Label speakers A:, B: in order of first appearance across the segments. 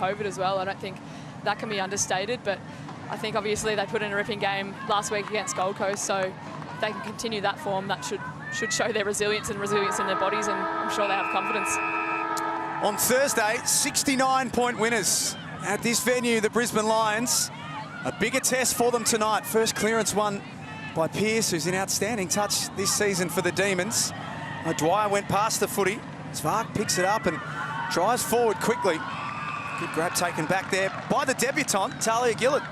A: COVID as well. I don't think that can be understated, but I think obviously they put in a ripping game last week against Gold Coast, so if they can continue that form, that should show their resilience in their bodies, and I'm sure they have confidence.
B: On Thursday, 69-point winners at this venue, the Brisbane Lions. A bigger test for them tonight. First clearance won by Pearce, who's in outstanding touch this season for the Demons. Dwyer went past the footy. Svark picks it up and drives forward quickly. Good grab taken back there by the debutante, Talia Gillard.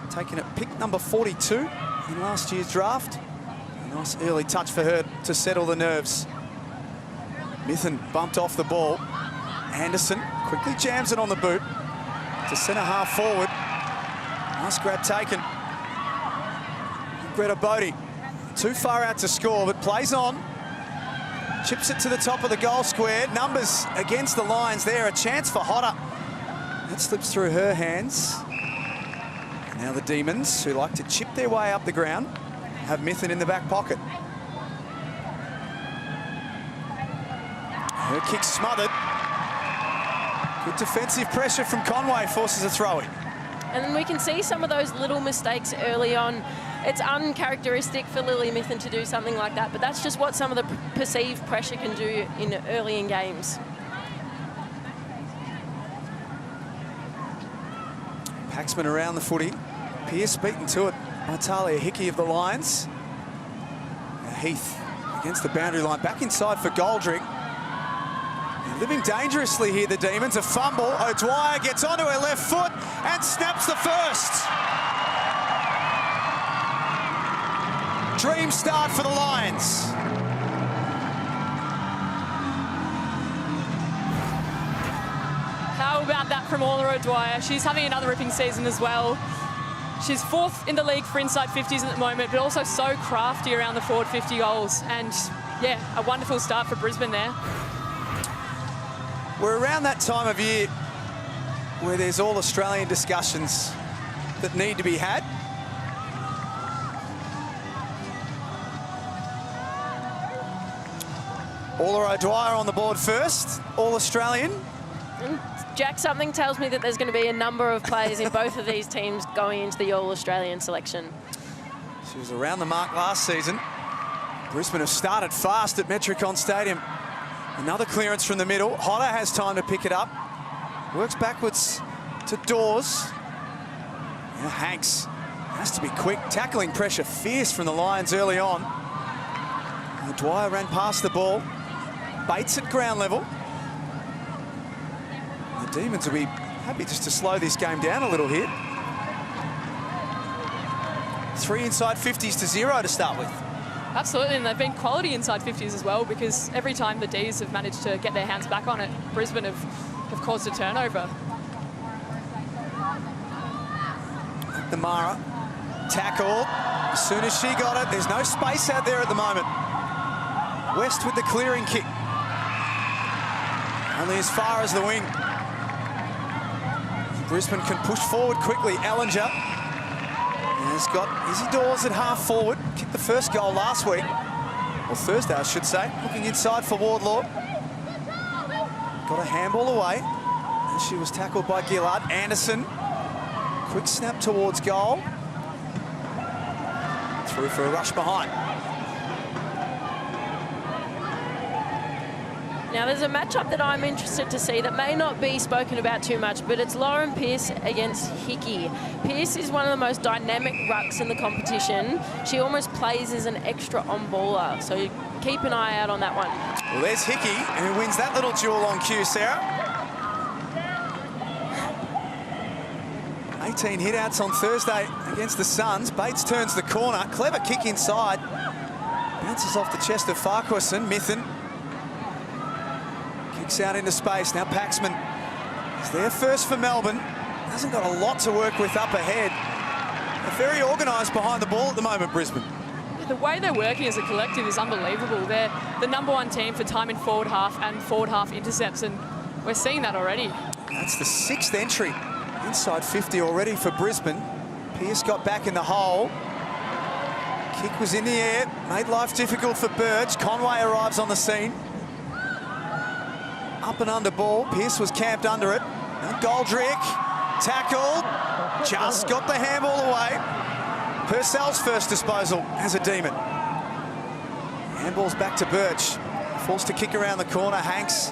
B: Taking it pick number 42 in last year's draft. A nice early touch for her to settle the nerves. Mithen bumped off the ball. Anderson quickly jams it on the boot to centre half forward. Nice grab taken. Greta Bodie too far out to score, but plays on. Chips it to the top of the goal square. Numbers against the Lions there. A chance for Hodder. That slips through her hands. Now the Demons, who like to chip their way up the ground, have Mithen in the back pocket. Her kick smothered. Good defensive pressure from Conway, forces a throw-in.
C: And we can see some of those little mistakes early on. It's uncharacteristic for Lily Mithen to do something like that, but that's just what some of the perceived pressure can do early in games.
B: Paxman around the footy. Pearce beaten to it by Talia Hickey of the Lions. Now Heath against the boundary line, back inside for Goldrick. Living dangerously here, the Demons. A fumble. O'Dwyer gets onto her left foot and snaps the first. Dream start for the Lions.
A: How about that from Orla O'Dwyer? She's having another ripping season as well. She's 4th in the league for inside 50s at the moment, but also so crafty around the forward 50 goals. And yeah, a wonderful start for Brisbane there.
B: We're around that time of year where there's all Australian discussions that need to be had. Orla O'Dwyer on the board first, all Australian.
C: And Jack, something tells me that there's going to be a number of players in both of these teams going into the All-Australian selection.
B: She was around the mark last season. Brisbane have started fast at Metricon Stadium. Another clearance from the middle. Hodder has time to pick it up. Works backwards to Dawes. Now Hanks has to be quick. Tackling pressure fierce from the Lions early on. Dwyer ran past the ball. Bates at ground level. The Demons will be happy just to slow this game down a little here. 3 inside 50s to 0 to start with.
A: Absolutely, and they've been quality inside 50s as well, because every time the Ds have managed to get their hands back on it, Brisbane have caused a turnover.
B: The Mara tackled. As soon as she got it, there's no space out there at the moment. West with the clearing kick. Only as far as the wing. Brisbane can push forward quickly. Ellinger has got Izzy Dawes at half forward. Kicked the first goal last week. Or Thursday, I should say. Looking inside for Wardlaw. Got a handball away. And she was tackled by Gillard. Anderson. Quick snap towards goal. Through for a rush behind.
C: Now, there's a matchup that I'm interested to see that may not be spoken about too much, but it's Lauren Pearce against Hickey. Pearce is one of the most dynamic rucks in the competition. She almost plays as an extra on-baller, so keep an eye out on that one.
B: Well, there's Hickey, who wins that little duel on cue, Sarah. 18 hit-outs on Thursday against the Suns. Bates turns the corner. Clever kick inside. Bounces off the chest of Farquharson. Mithen kicks out into space. Now Paxman is there first for Melbourne. Hasn't got a lot to work with up ahead. They're very organised behind the ball at the moment, Brisbane.
A: The way they're working as a collective is unbelievable. They're the #1 team for time in forward half and forward half intercepts, and we're seeing that already.
B: That's the 6th entry. Inside 50 already for Brisbane. Pearce got back in the hole. Kick was in the air, made life difficult for Burge. Conway arrives on the scene. Up and under ball. Pearce was camped under it. And Goldrick tackled. Just got the handball away. Purcell's first disposal as a Demon. Handball's back to Birch. Forced to kick around the corner. Hanks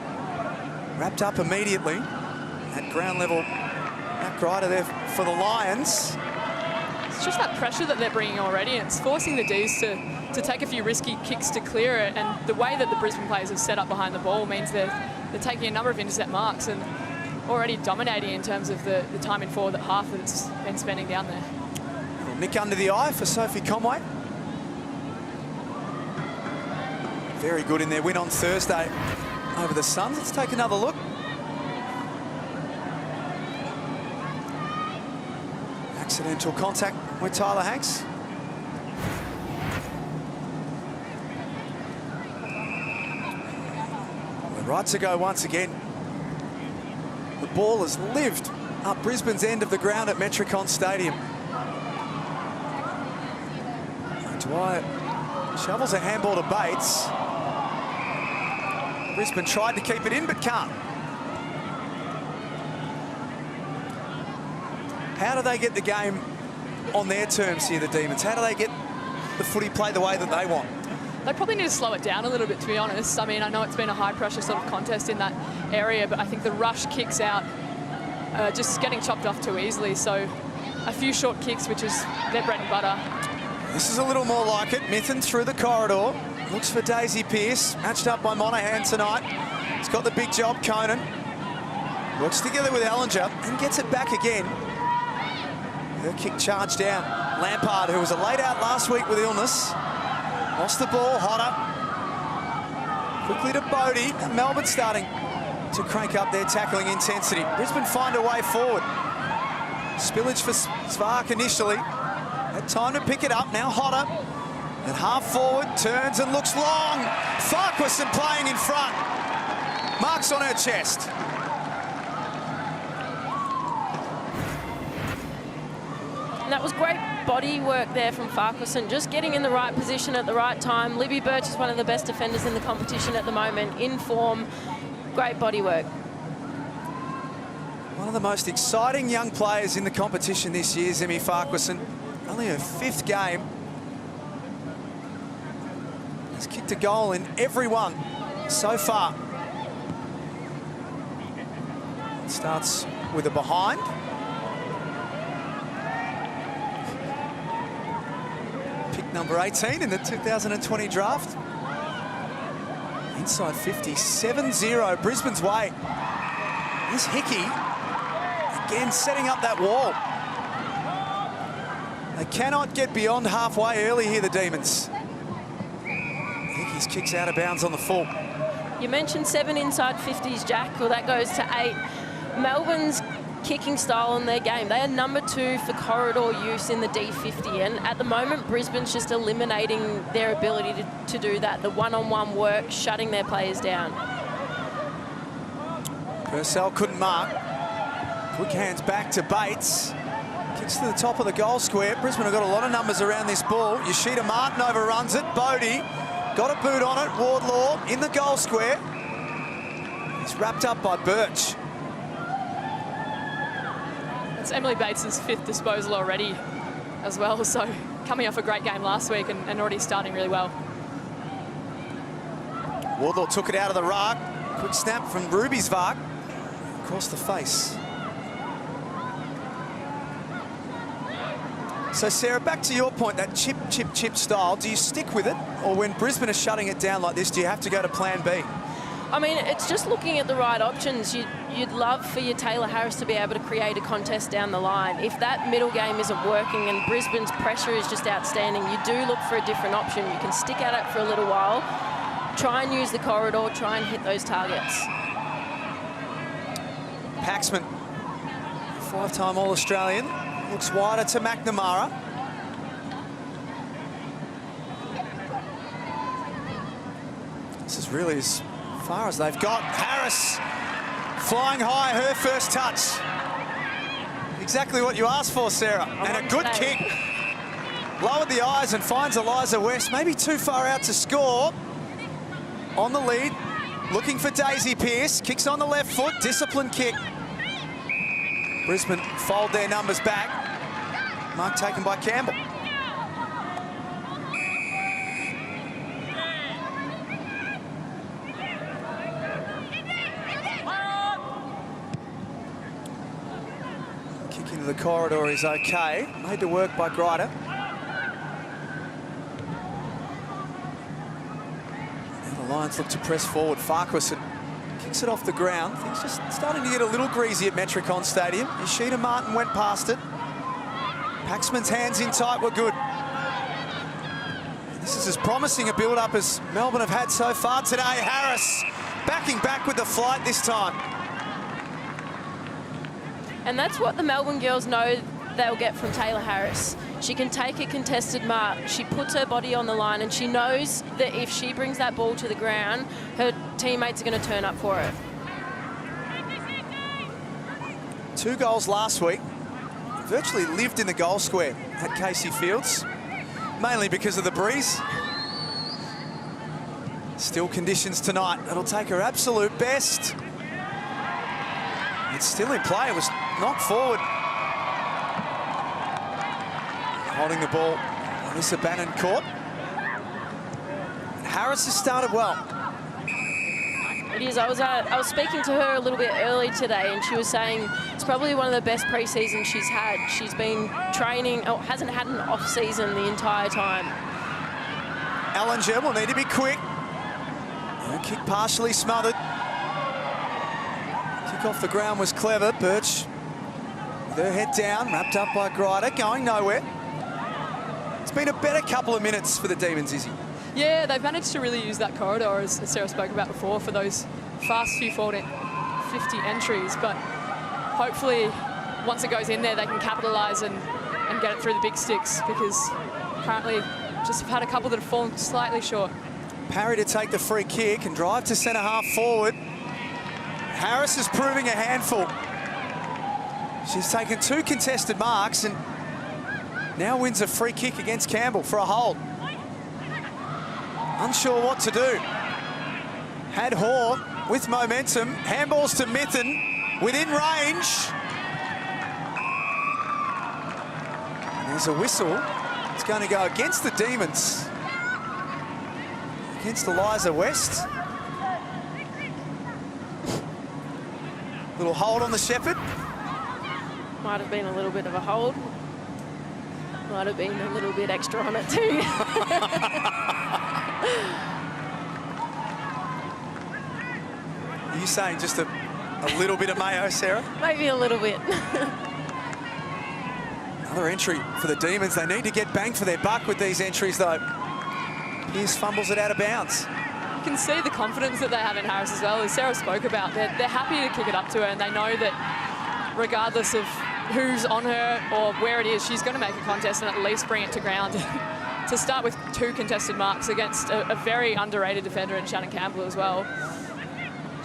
B: wrapped up immediately. At ground level, Matt Grider there for the Lions.
A: It's just that pressure that they're bringing already, and it's forcing the D's to take a few risky kicks to clear it. And the way that the Brisbane players have set up behind the ball means they're taking a number of intercept marks and already dominating in terms of the time in forward, that half that it's been spending down there.
B: Little nick under the eye for Sophie Conway. Very good in their win on Thursday over the Suns. Let's take another look. Accidental contact with Tyler Hanks. We're right to go once again. The ball has lived up Brisbane's end of the ground at Metricon Stadium. Dwyer shovels a handball to Bates. Brisbane tried to keep it in, but can't. How do they get the game on their terms here, the Demons? How do they get the footy played the way that they want?
A: They probably need to slow it down a little bit, to be honest. I mean, I know it's been a high-pressure sort of contest in that area, but I think the rush kicks out just getting chopped off too easily. So a few short kicks, which is their bread and butter.
B: This is a little more like it. Mithun through the corridor. Looks for Daisy Pearce. Matched up by Monaghan tonight. He's got the big job, Conan. Works together with Ellinger and gets it back again. Her kick charged down. Lampard, who was laid out last week with illness. Lost the ball, Hodder. Quickly to Bodie. And Melbourne starting to crank up their tackling intensity. Brisbane find a way forward. Spillage for Svark initially. Had time to pick it up. Now Hodder. And half forward, turns and looks long. Farquharson playing in front. Marks on her chest.
C: And that was great body work there from Farquharson, just getting in the right position at the right time. Libby Birch is one of the best defenders in the competition at the moment, in form. Great body work.
B: One of the most exciting young players in the competition this year, Zemi Farquharson. Only her 5th game. Has kicked a goal in every one so far. Starts with a behind. Pick number 18 in the 2020 draft. Inside 50, 7-0 Brisbane's way. This Hickey, again setting up that wall. They cannot get beyond halfway early here, the Demons. Hickey's kicks out of bounds on the full.
C: You mentioned 7 inside 50s, Jack. Well, that goes to 8. Melbourne's kicking style in their game. They are number 2 for corridor use in the D50, and at the moment Brisbane's just eliminating their ability to do that, the one-on-one work, shutting their players down.
B: Purcell couldn't mark. Quick hands back to Bates. Kicks to the top of the goal square. Brisbane have got a lot of numbers around this ball. Yoshida Martin overruns it. Bodie got a boot on it. Wardlaw in the goal square. He's wrapped up by Birch.
A: It's Emily Bates' 5th disposal already as well, so coming off a great game last week and already starting really well.
B: Wardlaw took it out of the ruck. Quick snap from Ruby's Vark. Across the face. So, Sarah, back to your point, that chip, chip, chip style, do you stick with it? Or when Brisbane are shutting it down like this, do you have to go to plan B?
C: I mean, it's just looking at the right options. You'd love for your Taylor Harris to be able to create a contest down the line. If that middle game isn't working and Brisbane's pressure is just outstanding, you do look for a different option. You can stick at it for a little while, try and use the corridor, try and hit those targets.
B: Paxman, 5-time All-Australian, looks wider to McNamara. This is really as far as they've got. Harris flying high, her first touch. Exactly what you asked for, Sarah. And a good kick. Lowered the eyes and finds Eliza West. Maybe too far out to score. On the lead Looking for Daisy Pearce. Kicks on the left foot. Disciplined kick. Brisbane fold their numbers back. Mark taken by Campbell. Kick into the corridor is okay. Made to work by Grider. Lions look to press forward. Farquharson kicks it off the ground. Things just starting to get a little greasy at Metricon Stadium. Ishita Martin went past it. Paxman's hands in tight were good. This is as promising a build-up as Melbourne have had so far today. Harris backing back with the flight this time.
C: And that's what the Melbourne girls know they'll get from Taylor Harris. She can take a contested mark. She puts her body on the line, and she knows that if she brings that ball to the ground, her teammates are going to turn up for it.
B: 2 goals last week. Virtually lived in the goal square at Casey Fields, mainly because of the breeze. Still conditions tonight. It'll take her absolute best. It's still in play. It was knocked forward. Holding the ball, Alyssa Bannon caught. Harris has started well.
C: It is. I was speaking to her a little bit early today, and she was saying it's probably one of the best pre-seasons she's had. She's been training, hasn't had an off-season the entire time.
B: Ellinger will need to be quick. Her kick partially smothered. Kick off the ground was clever. Birch with her head down, wrapped up by Grider, going nowhere. It's been a better couple of minutes for the Demons, Izzy.
A: Yeah, they've managed to really use that corridor, as Sarah spoke about before, for those fast few 50 entries. But hopefully, once it goes in there, they can capitalise and get it through the big sticks, because currently just have had a couple that have fallen slightly short.
B: Parry to take the free kick and drive to centre half forward. Harris is proving a handful. She's taken 2 contested marks and now wins a free kick against Campbell for a hold. Unsure what to do. Had Hoare with momentum. Handballs to Mithun within range. And there's a whistle. It's going to go against the Demons. Against Eliza West. Little hold on the Shepherd.
C: Might have been a little bit of a hold. Might have been a little bit extra on it too.
B: Are you saying just a little bit of mayo, Sarah?
C: Maybe a little bit.
B: Another entry for the Demons. They need to get bang for their buck with these entries, though. Pearce fumbles it out of bounds.
A: You can see the confidence that they have in Harris as well, as Sarah spoke about. They're happy to kick it up to her, and they know that regardless of who's on her or where it is, she's going to make a contest and at least bring it to ground. To start with 2 contested marks against a very underrated defender in Shannon Campbell as well.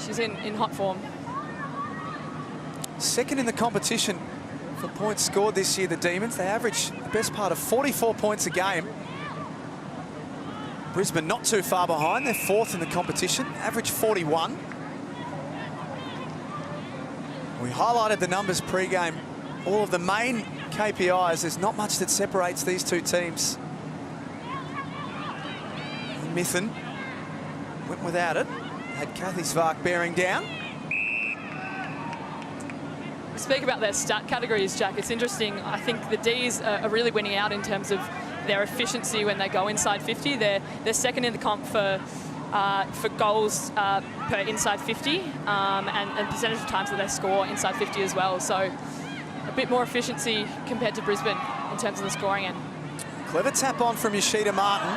A: She's in hot form.
B: Second in the competition for points scored this year, the Demons. They average the best part of 44 points a game. Brisbane not too far behind. They're 4th in the competition, average 41. We highlighted the numbers pre-game. All of the main KPIs, there's not much that separates these 2 teams. Mithun went without it. Had Kathy Svark bearing down.
A: We speak about their stat categories, Jack. It's interesting. I think the Ds are really winning out in terms of their efficiency when they go inside 50. They're second in the comp for goals per inside 50 and percentage of times that they score inside 50 as well. So a bit more efficiency compared to Brisbane in terms of the scoring end.
B: Clever tap on from Ishita Martin.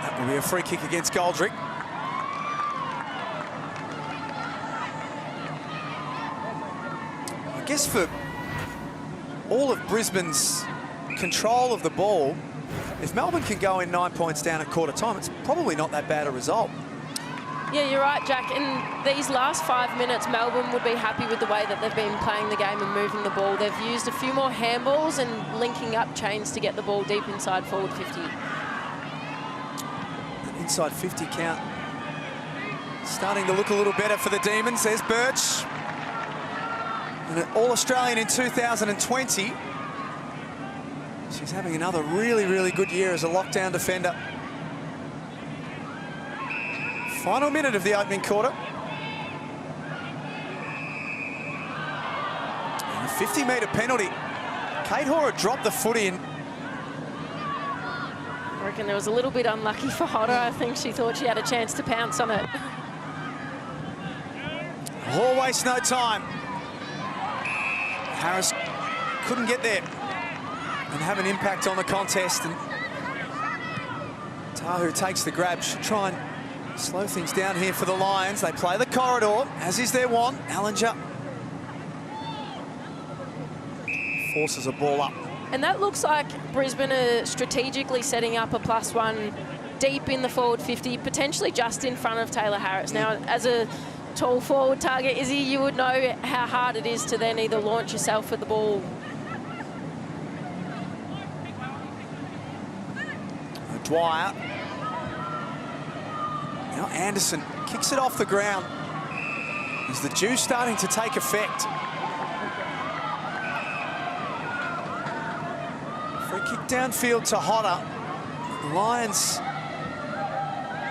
B: That will be a free kick against Goldrick. I guess for all of Brisbane's control of the ball, if Melbourne can go in 9 points down at quarter time, it's probably not that bad a result.
C: Yeah, you're right, Jack. In these last 5 minutes, Melbourne would be happy with the way that they've been playing the game and moving the ball. They've used a few more handballs and linking up chains to get the ball deep inside forward 50.
B: Inside 50 count starting to look a little better for the Demons. There's Birch. And an All-Australian in 2020. She's having another really, really good year as a lockdown defender. Final minute of the opening quarter. And a 50-metre penalty. Kate Hora dropped the footy and
C: I reckon there was a little bit unlucky for Hodder. I think she thought she had a chance to pounce on it.
B: Hall wastes no time. Harris couldn't get there and have an impact on the contest. And Tahu takes the grab. Should try and slow things down here for the Lions. They play the corridor, as is their want. Allinger forces a ball up.
C: And that looks like Brisbane are strategically setting up a +1 deep in the forward 50, potentially just in front of Taylor Harris. Now, as a tall forward target, Izzy, you would know how hard it is to then either launch yourself with the ball.
B: Dwyer. Now Anderson kicks it off the ground. Is the juice starting to take effect? Free kick downfield to Hodder. The Lions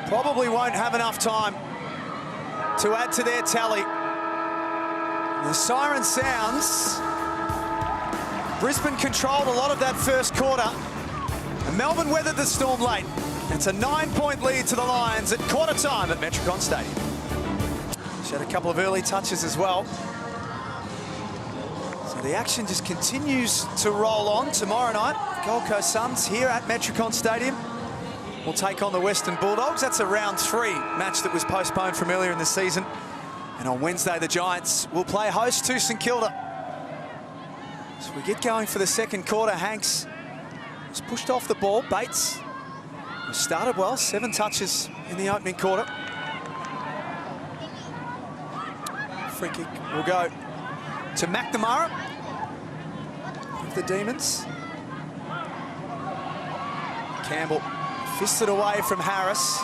B: probably won't have enough time to add to their tally. The siren sounds. Brisbane controlled a lot of that first quarter. And Melbourne weathered the storm late. It's a 9-point lead to the Lions at quarter time at Metricon Stadium. She had a couple of early touches as well. So the action just continues to roll on. Tomorrow night, Gold Coast Suns here at Metricon Stadium will take on the Western Bulldogs. That's a round 3 match that was postponed from earlier in the season. And on Wednesday, the Giants will play host to St Kilda. So we get going for the second quarter. Hanks was pushed off the ball. Bates started well, 7 touches in the opening quarter. Free kick will go to McNamara of the Demons. Campbell fisted away from Harris,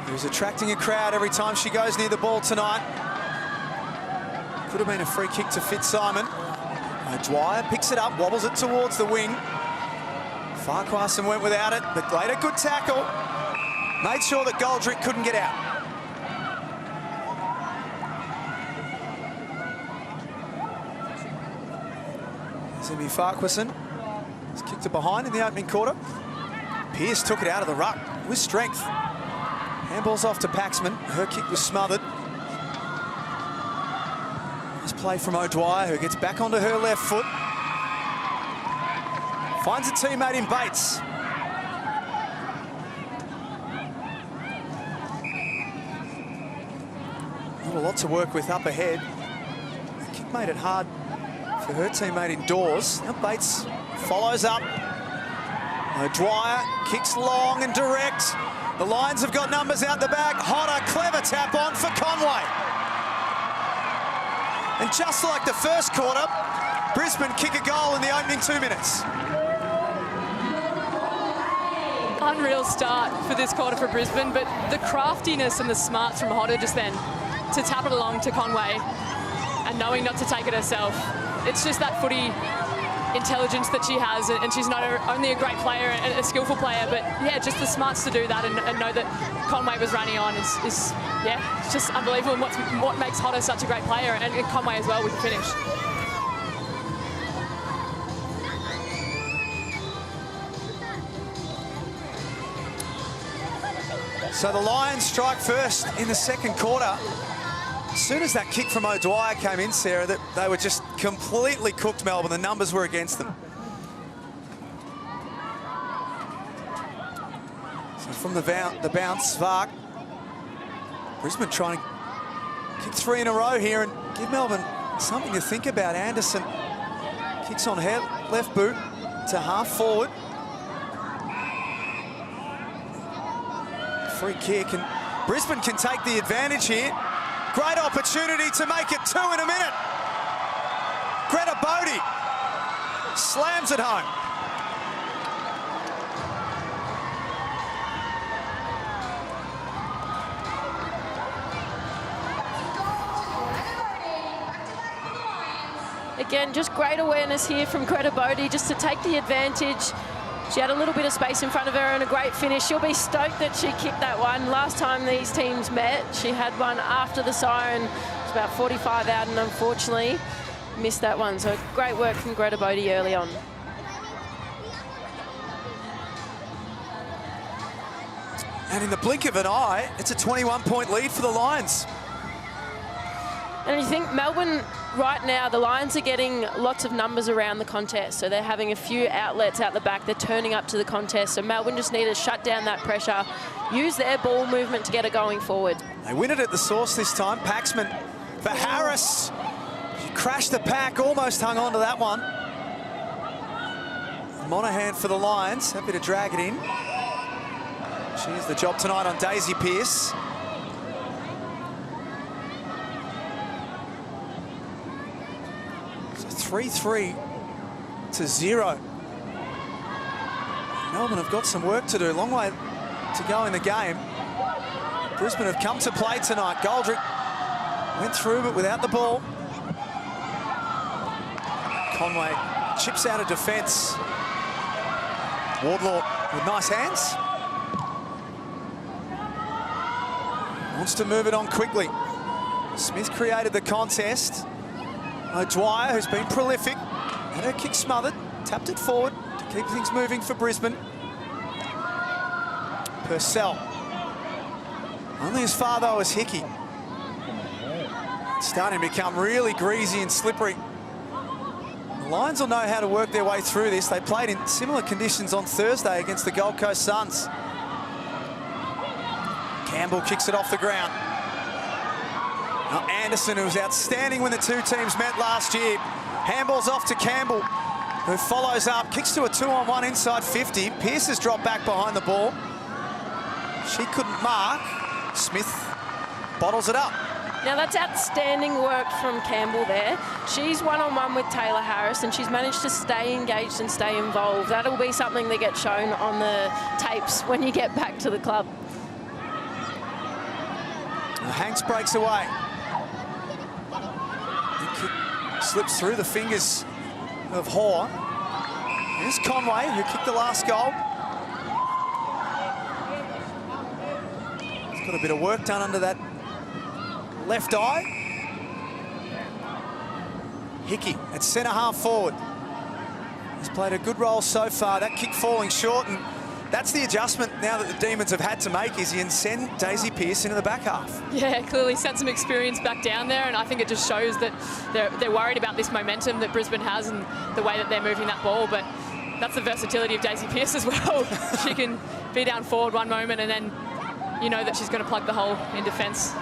B: who's attracting a crowd every time she goes near the ball tonight. Could have been a free kick to Fitzsimon. Dwyer picks it up, wobbles it towards the wing. Farquharson went without it, but laid a good tackle. Made sure that Goldrick couldn't get out. Zimmy Farquharson has kicked it behind in the opening quarter. Pearce took it out of the ruck with strength. Handball's off to Paxman. Her kick was smothered. Nice play from O'Dwyer, who gets back onto her left foot. Finds a teammate in Bates. Not a lot to work with up ahead. The kick made it hard for her teammate indoors. Now Bates follows up. Dwyer kicks long and direct. The Lions have got numbers out the back. Hodder, clever tap on for Conway. And just like the first quarter, Brisbane kick a goal in the opening 2 minutes.
A: Unreal start for this quarter for Brisbane, but the craftiness and the smarts from Hodder just then to tap it along to Conway and knowing not to take it herself. It's just that footy intelligence that she has, and she's not only a great player and a skillful player, but yeah, just the smarts to do that and know that Conway was running on is yeah, it's just unbelievable. And what makes Hodder such a great player, and Conway as well with the finish.
B: So the Lions strike first in the second quarter. As soon as that kick from O'Dwyer came in, Sarah, that they were just completely cooked, Melbourne. The numbers were against them. So from the bounce, Vark. Brisbane trying to kick 3 in a row here and give Melbourne something to think about. Anderson kicks on her left boot to half forward. Free kick, and Brisbane can take the advantage here. Great opportunity to make it 2 in a minute. Greta Bodie slams it home.
C: Again, just great awareness here from Greta Bodie just to take the advantage. She had a little bit of space in front of her and a great finish. She'll be stoked that she kicked that one. Last time these teams met, she had one after the siren. It was about 45 out and unfortunately missed that one. So great work from Greta Bodie early on.
B: And in the blink of an eye, it's a 21-point lead for the Lions.
C: And you think Melbourne, right now, the Lions are getting lots of numbers around the contest. So they're having a few outlets out the back. They're turning up to the contest. So Melbourne just need to shut down that pressure, use their ball movement to get it going forward.
B: They win it at the source this time. Paxman for Harris. She crashed the pack, almost hung on to that one. Monahan for the Lions, happy to drag it in. She's the job tonight on Daisy Pearce. So 3-3 to 0. Melbourne have got some work to do, long way to go in the game. Brisbane have come to play tonight. Goldrick went through but without the ball. Conway chips out of defence. Wardlaw with nice hands. Wants to move it on quickly. Smith created the contest. O'Dwyer, who's been prolific, had her kick smothered, tapped it forward to keep things moving for Brisbane. Purcell. Only as far though as Hickey. It's starting to become really greasy and slippery. The Lions will know how to work their way through this. They played in similar conditions on Thursday against the Gold Coast Suns. Campbell kicks it off the ground. Now Anderson, who was outstanding when the two teams met last year. Handball's off to Campbell, who follows up, kicks to a 2-on-1 inside 50. Pearce has dropped back behind the ball. She couldn't mark. Smith bottles it up.
C: Now that's outstanding work from Campbell there. She's one-on-one with Taylor Harris and she's managed to stay engaged and stay involved. That'll be something that gets shown on the tapes when you get back to the club.
B: Hanks breaks away. The kick slips through the fingers of Hoare. Here's Conway, who kicked the last goal. He's got a bit of work done under that left eye. Hickey at centre half forward. He's played a good role so far. That kick falling short, and that's the adjustment now that the Demons have had to make, is you send Daisy Pearce into the back half.
A: Yeah, clearly sent some experience back down there, and I think it just shows that they're worried about this momentum that Brisbane has and the way that they're moving that ball, but that's the versatility of Daisy Pearce as well. She can be down forward one moment and then you know that she's going to plug the hole in defence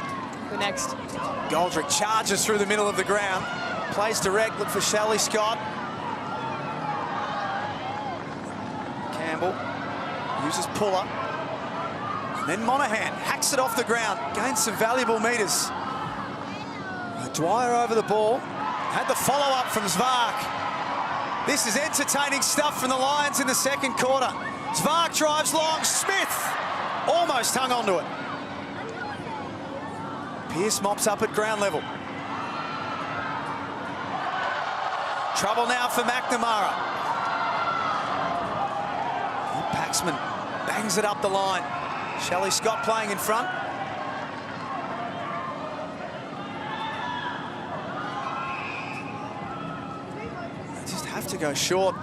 A: the next.
B: Goldrick charges through the middle of the ground, plays direct, look for Shelley Scott. Campbell uses puller. And then Monahan hacks it off the ground, gains some valuable metres. Dwyer over the ball, had the follow-up from Zvark. This is entertaining stuff from the Lions in the second quarter. Zvark drives long, Smith almost hung onto it. Pearce mops up at ground level. Trouble now for McNamara. Paxman bangs it up the line. Shelley Scott playing in front. They just have to go short.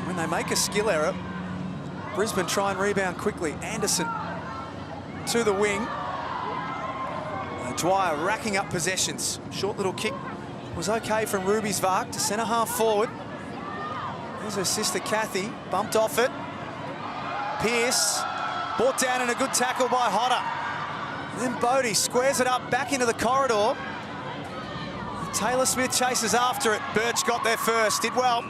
B: When they make a skill error, Brisbane try and rebound quickly. Anderson to the wing. Dwyer racking up possessions. Short little kick was okay from Ruby Zvark to centre half forward. There's her sister Kathy, bumped off it. Pearce brought down in a good tackle by Hodder. And then Bodie squares it up back into the corridor. Taylor Smith chases after it. Birch got there first, did well.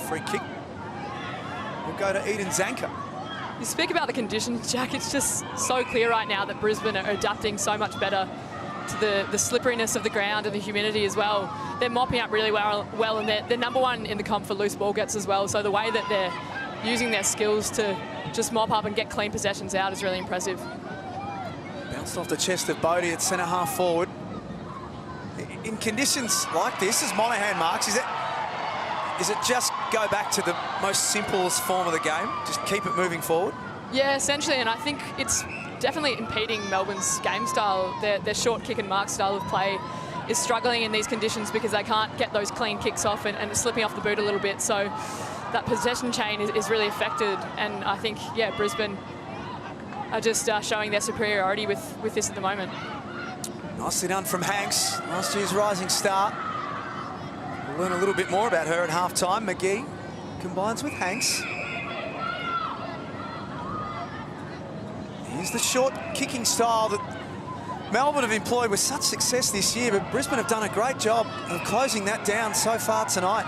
B: Free kick will go to Eden Zanker.
A: You speak about the conditions, Jack. It's just so clear right now that Brisbane are adapting so much better to the slipperiness of the ground and the humidity as well. They're mopping up really well and they're number one in the comp for loose ball gets as well. So the way that they're using their skills to just mop up and get clean possessions out is really impressive.
B: Just off the chest of Bodie at centre half forward. In conditions like this, as Monahan marks, is it just go back to the most simplest form of the game? Just keep it moving forward?
A: Yeah, essentially, and I think it's definitely impeding Melbourne's game style. Their short kick and mark style of play is struggling in these conditions because they can't get those clean kicks off and slipping off the boot a little bit. So that possession chain is really affected. And I think, yeah, Brisbane are just showing their superiority with this at the moment.
B: Nicely done from Hanks, last year's rising star. We'll learn a little bit more about her at half-time. McGee combines with Hanks. Here's the short kicking style that Melbourne have employed with such success this year, but Brisbane have done a great job of closing that down so far tonight.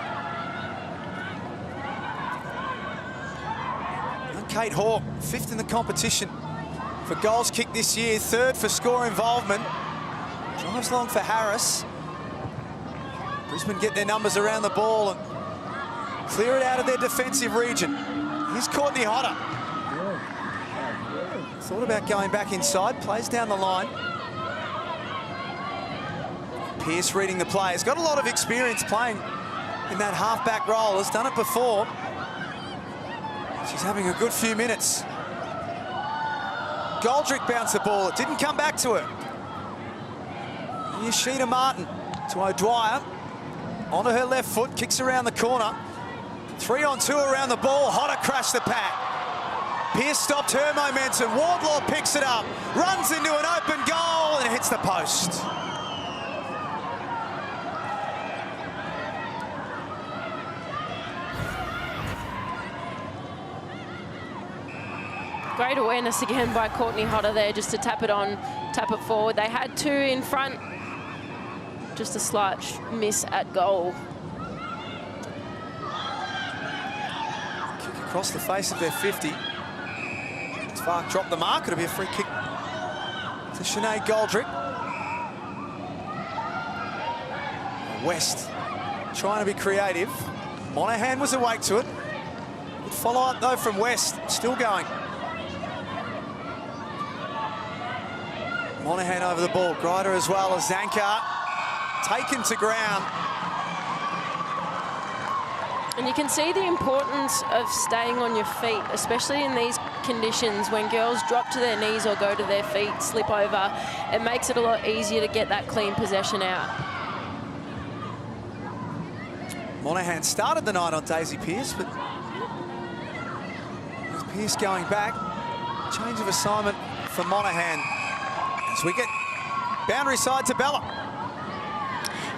B: And Kate Hawke, 5th in the competition for goals kicked this year, 3rd for score involvement. Drives long for Harris. Brisbane get their numbers around the ball and clear it out of their defensive region. Here's Courtney Hodder. Thought about going back inside, plays down the line. Pearce reading the play. Has got a lot of experience playing in that half-back role. Has done it before. She's having a good few minutes. Goldrick bounced the ball. It didn't come back to her. Here's Sheena Martin to O'Dwyer. Onto her left foot, kicks around the corner. 3-on-2 around the ball. Hodder crashed the pack. Pearce stopped her momentum. Wardlaw picks it up, runs into an open goal and hits the post.
C: Great awareness again by Courtney Hodder there, just to tap it forward. They had 2 in front. Just a slight miss at goal.
B: Kick across the face of their 50. Fark dropped the mark. It'll be a free kick to Sinead Goldrick. West trying to be creative. Monahan was awake to it. Good follow-up, though, from West. Still going. Monahan over the ball. Grider as well as Zanka. Taken to ground.
C: And you can see the importance of staying on your feet, especially in these conditions when girls drop to their knees or go to their feet, slip over. It makes it a lot easier to get that clean possession out.
B: Monahan started the night on Daisy Pearce, but there's Pearce going back. Change of assignment for Monahan as we get boundary side to Bella.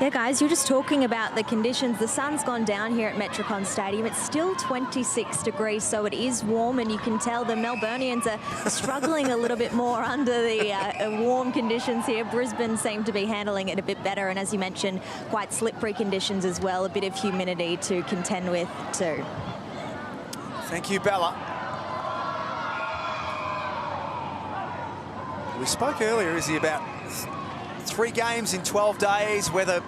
D: Yeah, guys, you're just talking about the conditions. The sun's gone down here at Metricon Stadium. It's still 26 degrees, so it is warm, and you can tell the Melburnians are struggling a little bit more under the warm conditions here. Brisbane seem to be handling it a bit better, and as you mentioned, quite slippery conditions as well. A bit of humidity to contend with too.
B: Thank you, Bella. We spoke earlier, Izzy, about 3 games in 12 days, whether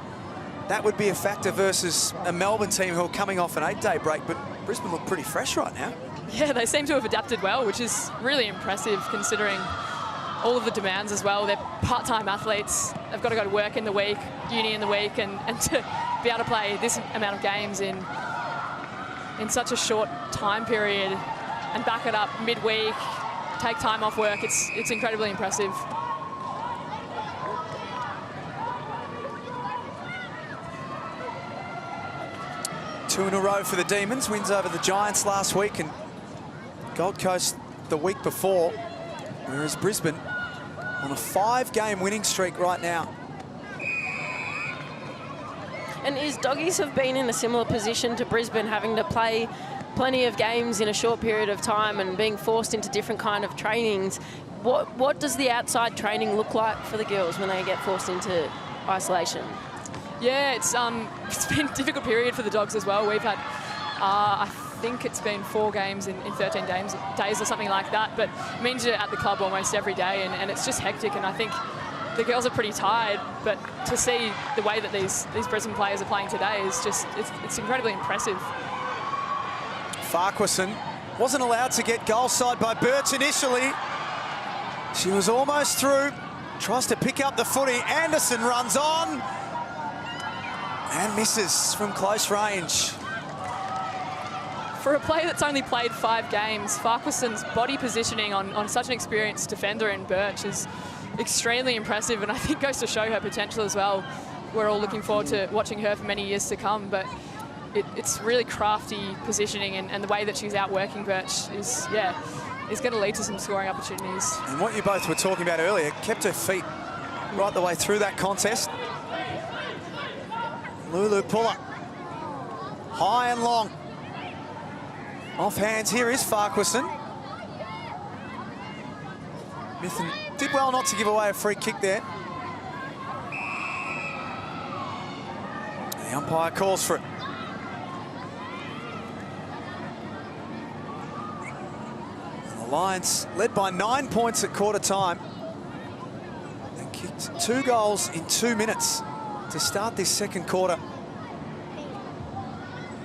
B: that would be a factor versus a Melbourne team who are coming off an 8-day break, but Brisbane look pretty fresh right now.
A: Yeah, they seem to have adapted well, which is really impressive considering all of the demands as well. They're part-time athletes. They've got to go to work in the week, uni in the week, and to be able to play this amount of games in such a short time period and back it up midweek, take time off work, it's incredibly impressive.
B: Two in a row for the Demons. Wins over the Giants last week and Gold Coast the week before. Whereas Brisbane on a 5-game winning streak right now.
C: And his Doggies have been in a similar position to Brisbane, having to play plenty of games in a short period of time and being forced into different kind of trainings. What does the outside training look like for the girls when they get forced into isolation?
A: Yeah, it's been a difficult period for the Dogs as well. We've had, I think it's been 4 games in 13 days or something like that, but it means you're at the club almost every day, and it's just hectic, and I think the girls are pretty tired, but to see the way that these Brisbane players are playing today is just, it's incredibly impressive.
B: Farquharson wasn't allowed to get goal side by Birch initially. She was almost through. tries to pick up the footy. Anderson runs on and misses from close range.
A: For a player that's only played 5 games, Farquharson's body positioning on such an experienced defender in Birch is extremely impressive, and I think goes to show her potential as well. We're all looking forward to watching her for many years to come, but it's really crafty positioning, and the way that she's outworking Birch is going to lead to some scoring opportunities.
B: And what you both were talking about earlier, kept her feet right the way through that contest. Lulu Puller, high and long. Off hands, here is Farquharson. Mithen did well not to give away a free kick there. The umpire calls for it. And the Lions led by 9 points at quarter time and kicked 2 goals in 2 minutes to start this second quarter.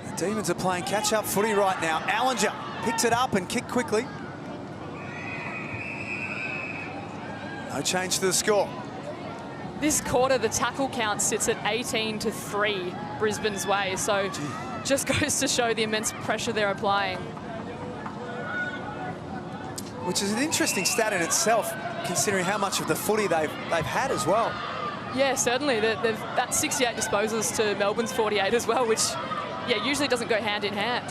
B: The Demons are playing catch-up footy right now. Allinger picks it up and kicked quickly. No change to the score.
A: This quarter, the tackle count sits at 18-3 Brisbane's way, so just goes to show the immense pressure they're applying.
B: Which is an interesting stat in itself, considering how much of the footy they've had as well.
A: Yeah, certainly. That's 68 disposals to Melbourne's 48 as well, which, yeah, usually doesn't go hand in hand.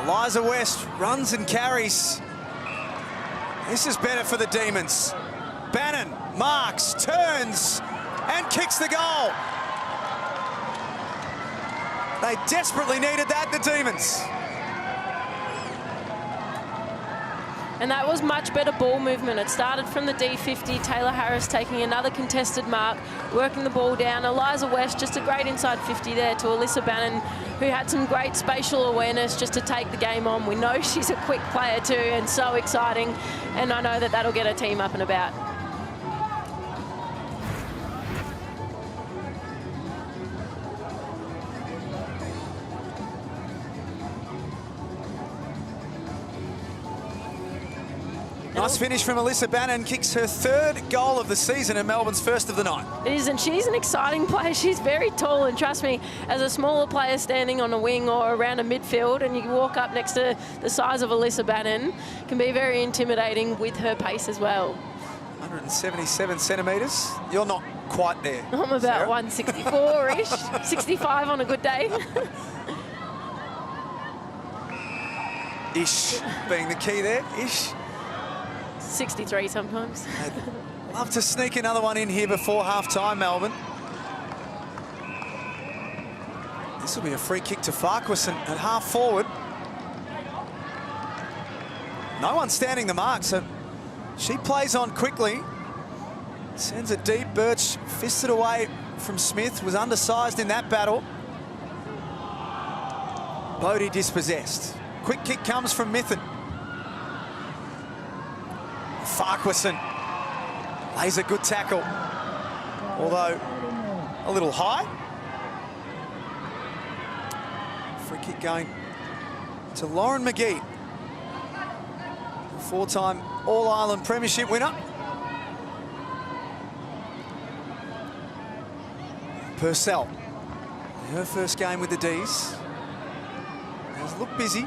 B: Eliza West runs and carries. This is better for the Demons. Bannon marks, turns, and kicks the goal. They desperately needed that, the Demons.
C: And that was much better ball movement. It started from the D50, Taylor Harris taking another contested mark, working the ball down. Eliza West, just a great inside 50 there to Alyssa Bannon, who had some great spatial awareness just to take the game on. We know she's a quick player too, and so exciting. And I know that that'll get her team up and about.
B: Nice finish from Alyssa Bannon, kicks her 3rd goal of the season and Melbourne's 1st of the night.
C: It is, and she's an exciting player. She's very tall, and trust me, as a smaller player standing on a wing or around a midfield, and you can walk up next to the size of Alyssa Bannon, can be very intimidating with her pace as well.
B: 177 centimetres. You're not quite there.
C: I'm about
B: Sarah.
C: 164-ish, 65 on a good day.
B: Ish being the key there, ish.
C: 63 sometimes.
B: I'd love to sneak another one in here before half-time, Melbourne. This will be a free kick to Farquharson at half-forward. No one standing the mark, so she plays on quickly. Sends it deep. Birch fisted away from Smith, was undersized in that battle. Bodie dispossessed. Quick kick comes from Mithen. Farquharson lays a good tackle, although a little high. Free kick going to Lauren McGee, a 4-time All-Ireland Premiership winner. Purcell, her first game with the D's, has looked busy.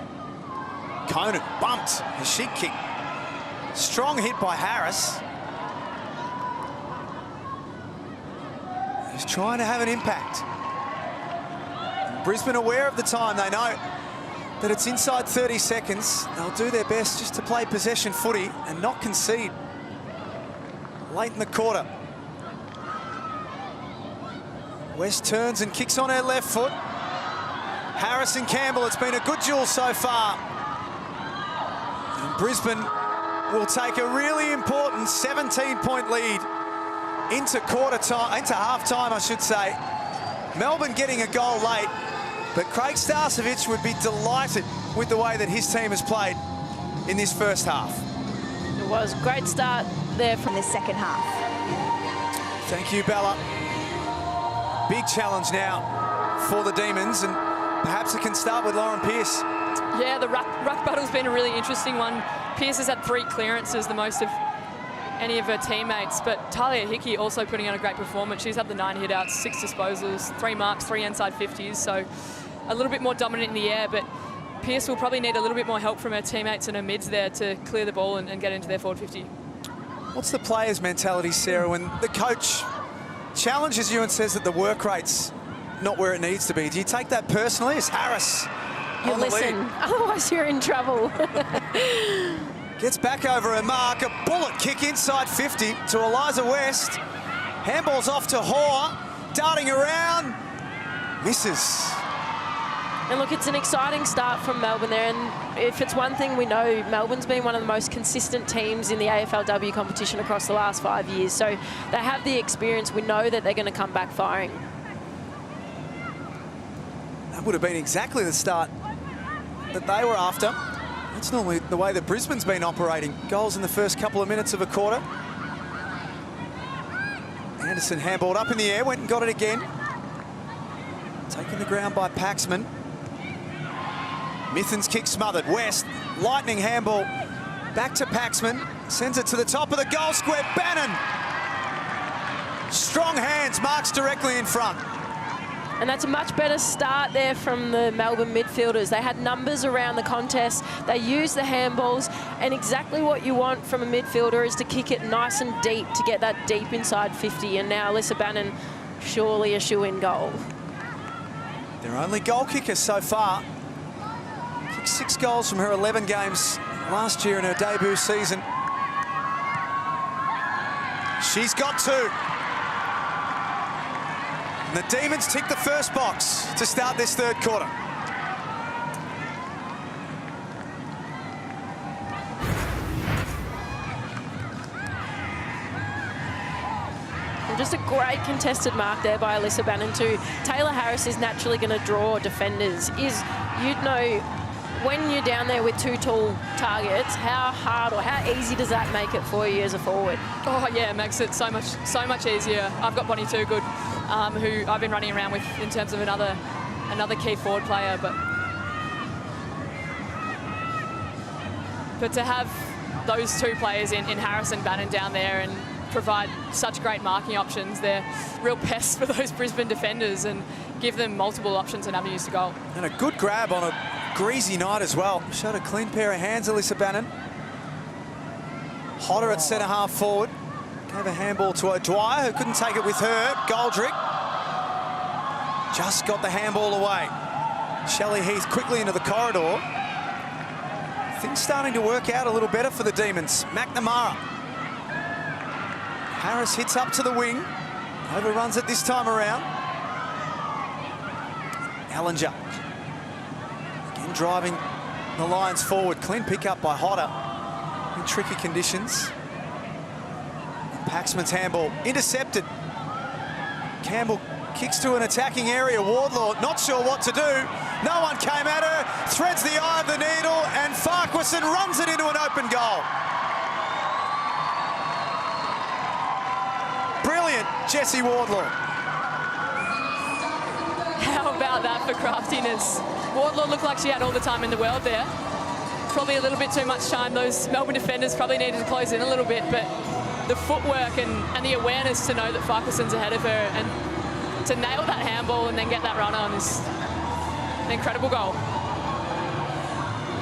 B: Conan bumped a sheet kick. Strong hit by Harris. He's trying to have an impact. Brisbane aware of the time. They know that it's inside 30 seconds. They'll do their best just to play possession footy and not concede late in the quarter. West turns and kicks on her left foot. Harris and Campbell, it's been a good duel so far. And Brisbane will take a really important 17-point lead into half-time, I should say. Melbourne getting a goal late, but Craig Starcevich would be delighted with the way that his team has played in this first half.
C: It was a great start there
D: from the second half.
B: Thank you, Bella. Big challenge now for the Demons, and perhaps it can start with Lauren Pearce.
A: Yeah, the ruck battle's been a really interesting one. Pearce has had 3 clearances, the most of any of her teammates, but Talia Hickey also putting on a great performance. She's had the 9 hit-outs, 6 disposals, 3 marks, 3 inside 50s, so a little bit more dominant in the air, but Pearce will probably need a little bit more help from her teammates and her mids there to clear the ball and get into their forward 50.
B: What's the players' mentality, Sarah, when the coach challenges you and says that the work rate's not where it needs to be? Do you take that personally? Is Harris
C: You
B: on the
C: listen,
B: lead?
C: otherwise you're in trouble.
B: Gets back over her mark, a bullet kick inside 50 to Eliza West. Handball's off to Hoare, darting around, misses.
C: And look, it's an exciting start from Melbourne there, and if it's one thing we know, Melbourne's been one of the most consistent teams in the AFLW competition across the last 5 years, so they have the experience. We know that they're going to come back firing.
B: That would have been exactly the start that they were after. That's normally the way that Brisbane's been operating. Goals in the first couple of minutes of a quarter. Anderson handballed up in the air, went and got it again. Taken the ground by Paxman. Mithen's kick smothered. West, lightning handball. Back to Paxman. Sends it to the top of the goal square. Bannon. Strong hands, marks directly in front.
C: And that's a much better start there from the Melbourne midfielders. They had numbers around the contest. They used the handballs. And exactly what you want from a midfielder is to kick it nice and deep to get that deep inside 50. And now Alyssa Bannon, surely a shoe-in goal.
B: Their only goal kicker so far. Kicked 6 goals from her 11 games last year in her debut season. She's got 2. And the Demons tick the first box to start this third quarter.
C: And just a great contested mark there by Alyssa Bannon too. Taylor Harris is naturally going to draw defenders. You'd know when you're down there with 2 tall targets, how hard or how easy does that make it for you as a forward?
A: Oh yeah, it makes it so much easier. I've got Bonnie Toogood, who I've been running around with in terms of another key forward player, but to have those 2 players in Harris and Bannon down there and provide such great marking options, they're real pests for those Brisbane defenders and give them multiple options and avenues to goal.
B: And a good grab on a greasy night as well. Showed a clean pair of hands, Alyssa Bannon. Hodder at centre half forward. Gave a handball to O'Dwyer, who couldn't take it with her. Goldrick just got the handball away. Shelley Heath quickly into the corridor. Things starting to work out a little better for the Demons. McNamara. Harris hits up to the wing. Overruns it this time around. Ellinger. Again driving the Lions forward. Clean pick up by Hodder in tricky conditions. And Paxman's handball intercepted. Campbell kicks to an attacking area. Wardlaw not sure what to do. No one came at her. Threads the eye of the needle, and Farquharson runs it into an open goal. Brilliant, Jessie Wardlaw.
A: How about that for craftiness? Wardlaw looked like she had all the time in the world there. Probably a little bit too much time. Those Melbourne defenders probably needed to close in a little bit, but the footwork and the awareness to know that Farquharson's ahead of her and to nail that handball and then get that run on is an incredible goal.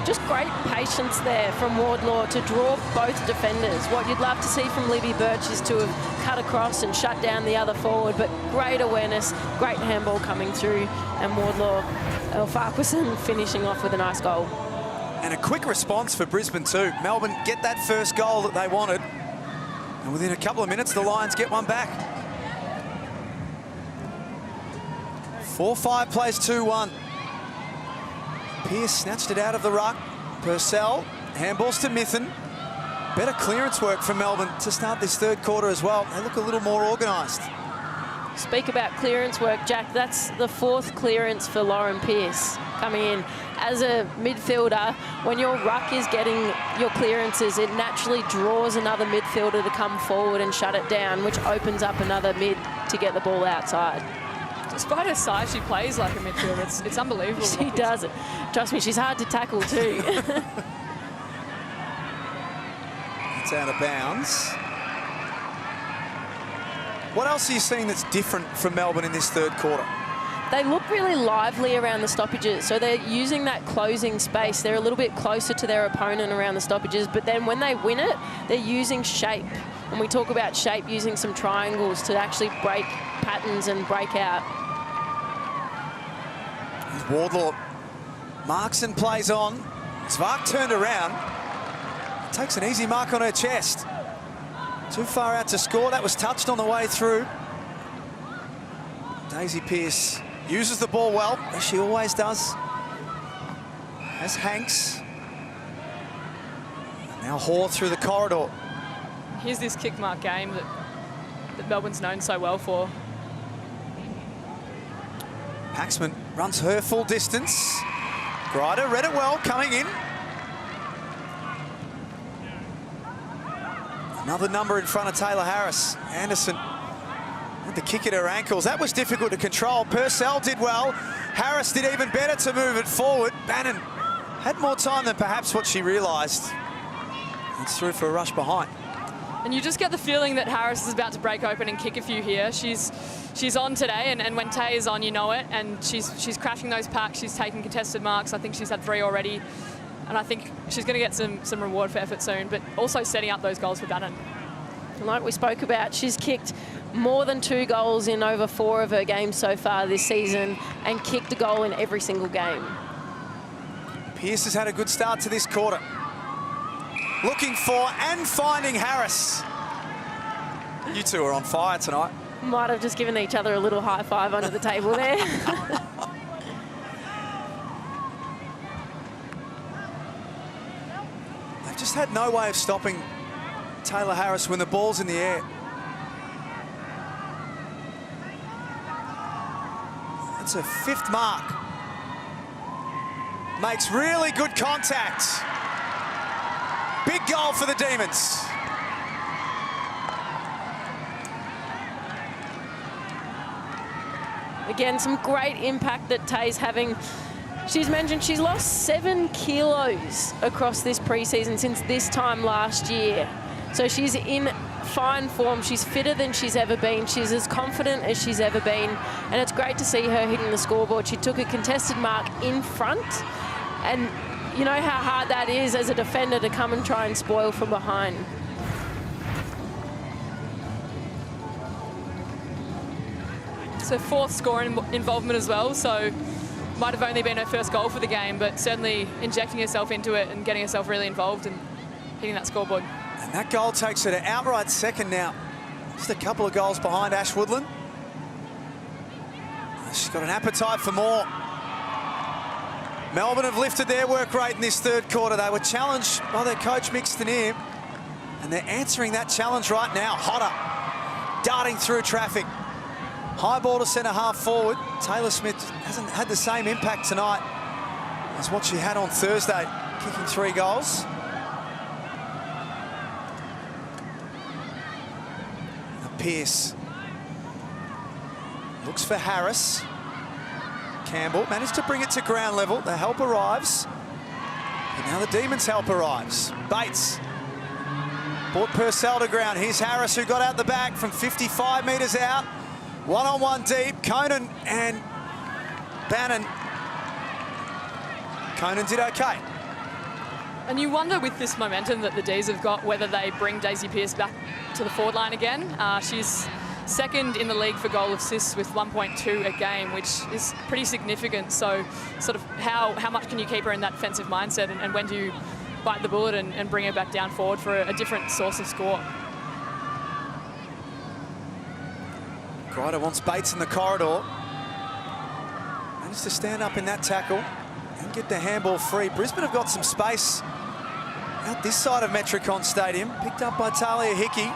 C: Just great patience there from Wardlaw to draw both defenders. What you'd love to see from Libby Birch is to have cut across and shut down the other forward, but great awareness, great handball coming through, and Farquharson finishing off with a nice goal.
B: And a quick response for Brisbane too. Melbourne get that first goal that they wanted, and within a couple of minutes the Lions get one back. 4-5 plays 2-1. Pearce snatched it out of the ruck. Purcell, handballs to Mithen. Better clearance work from Melbourne to start this third quarter as well. They look a little more organised.
C: Speak about clearance work, Jack. That's the 4th clearance for Lauren Pearce coming in. As a midfielder, when your ruck is getting your clearances, it naturally draws another midfielder to come forward and shut it down, which opens up another mid to get the ball outside.
A: Despite her size, she plays like a midfielder. It's unbelievable.
C: She does it. Trust me, she's hard to tackle too.
B: It's out of bounds. What else are you seeing that's different from Melbourne in this third quarter?
C: They look really lively around the stoppages, so they're using that closing space. They're a little bit closer to their opponent around the stoppages, but then when they win it, they're using shape. And we talk about shape, using some triangles to actually break patterns and break out.
B: Wardlaw marks and plays on. Svark turned around. Takes an easy mark on her chest. Too far out to score. That was touched on the way through. Daisy Pearce uses the ball well, as she always does. As Hanks. And now Hoare through the corridor.
A: Here's this kick mark game that Melbourne's known so well for.
B: Paxman runs her full distance. Grider read it well, coming in. Another number in front of Taylor Harris. Anderson with the kick at her ankles. That was difficult to control. Purcell did well. Harris did even better to move it forward. Bannon had more time than perhaps what she realised. It's through for a rush behind.
A: And you just get the feeling that Harris is about to break open and kick a few here. She's on today, and when Tay is on, you know it. And she's crashing those packs. She's taking contested marks. I think she's had 3 already. And I think she's going to get some reward for effort soon, but also setting up those goals for Bannon.
C: Like we spoke about, she's kicked more than 2 goals in over 4 of her games so far this season and kicked a goal in every single game.
B: Pearce has had a good start to this quarter. Looking for and finding Harris. You two are on fire tonight.
C: Might have just given each other a little high five under the table there.
B: They've just had no way of stopping Taylor Harris when the ball's in the air. That's her 5th mark. Makes really good contact. Big goal for the Demons.
C: Again, some great impact that Tay's having. She's mentioned she's lost 7 kilos across this preseason since this time last year. So she's in fine form. She's fitter than she's ever been. She's as confident as she's ever been. And it's great to see her hitting the scoreboard. She took a contested mark in front. And you know how hard that is as a defender to come and try and spoil from behind.
A: It's her 4th scoring involvement as well, so might have only been her first goal for the game, but certainly injecting herself into it and getting herself really involved and hitting that scoreboard.
B: And that goal takes her to outright second now. Just a couple of goals behind Ash Woodland. She's got an appetite for more. Melbourne have lifted their work rate in this third quarter. They were challenged by their coach, Mick Stanier, and they're answering that challenge right now. Hodder darting through traffic. High ball to centre half forward. Taylor Smith hasn't had the same impact tonight as what she had on Thursday, kicking 3 goals. Now Pearce looks for Harris. Campbell managed to bring it to ground level. The help arrives. And now the Demons' help arrives. Bates brought Purcell to ground. Here's Harris, who got out the back from 55 metres out. 1-on-1 deep. Conan and Bannon. Conan did okay.
A: And you wonder with this momentum that the D's have got whether they bring Daisy Pearce back to the forward line again. She's 2nd in the league for goal assists with 1.2 a game, which is pretty significant. So sort of how much can you keep her in that defensive mindset, and when do you bite the bullet and bring her back down forward for a different source of score?
B: Grider wants Bates in the corridor. Managed to stand up in that tackle and get the handball free. Brisbane have got some space out this side of Metricon Stadium. Picked up by Talia Hickey.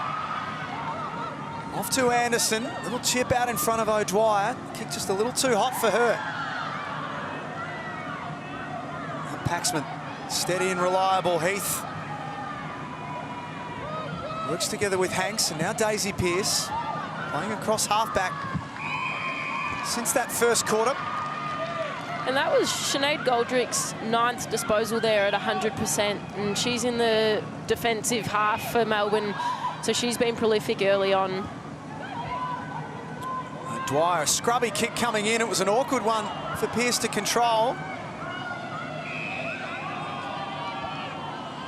B: Off to Anderson. Little chip out in front of O'Dwyer. Kick just a little too hot for her. And Paxman, steady and reliable. Heath works together with Hanks, and now Daisy Pearce playing across halfback since that first quarter.
C: And that was Sinead Goldrick's 9th disposal there at 100%. And she's in the defensive half for Melbourne, so she's been prolific early on.
B: Dwyer, a scrubby kick coming in. It was an awkward one for Pearce to control.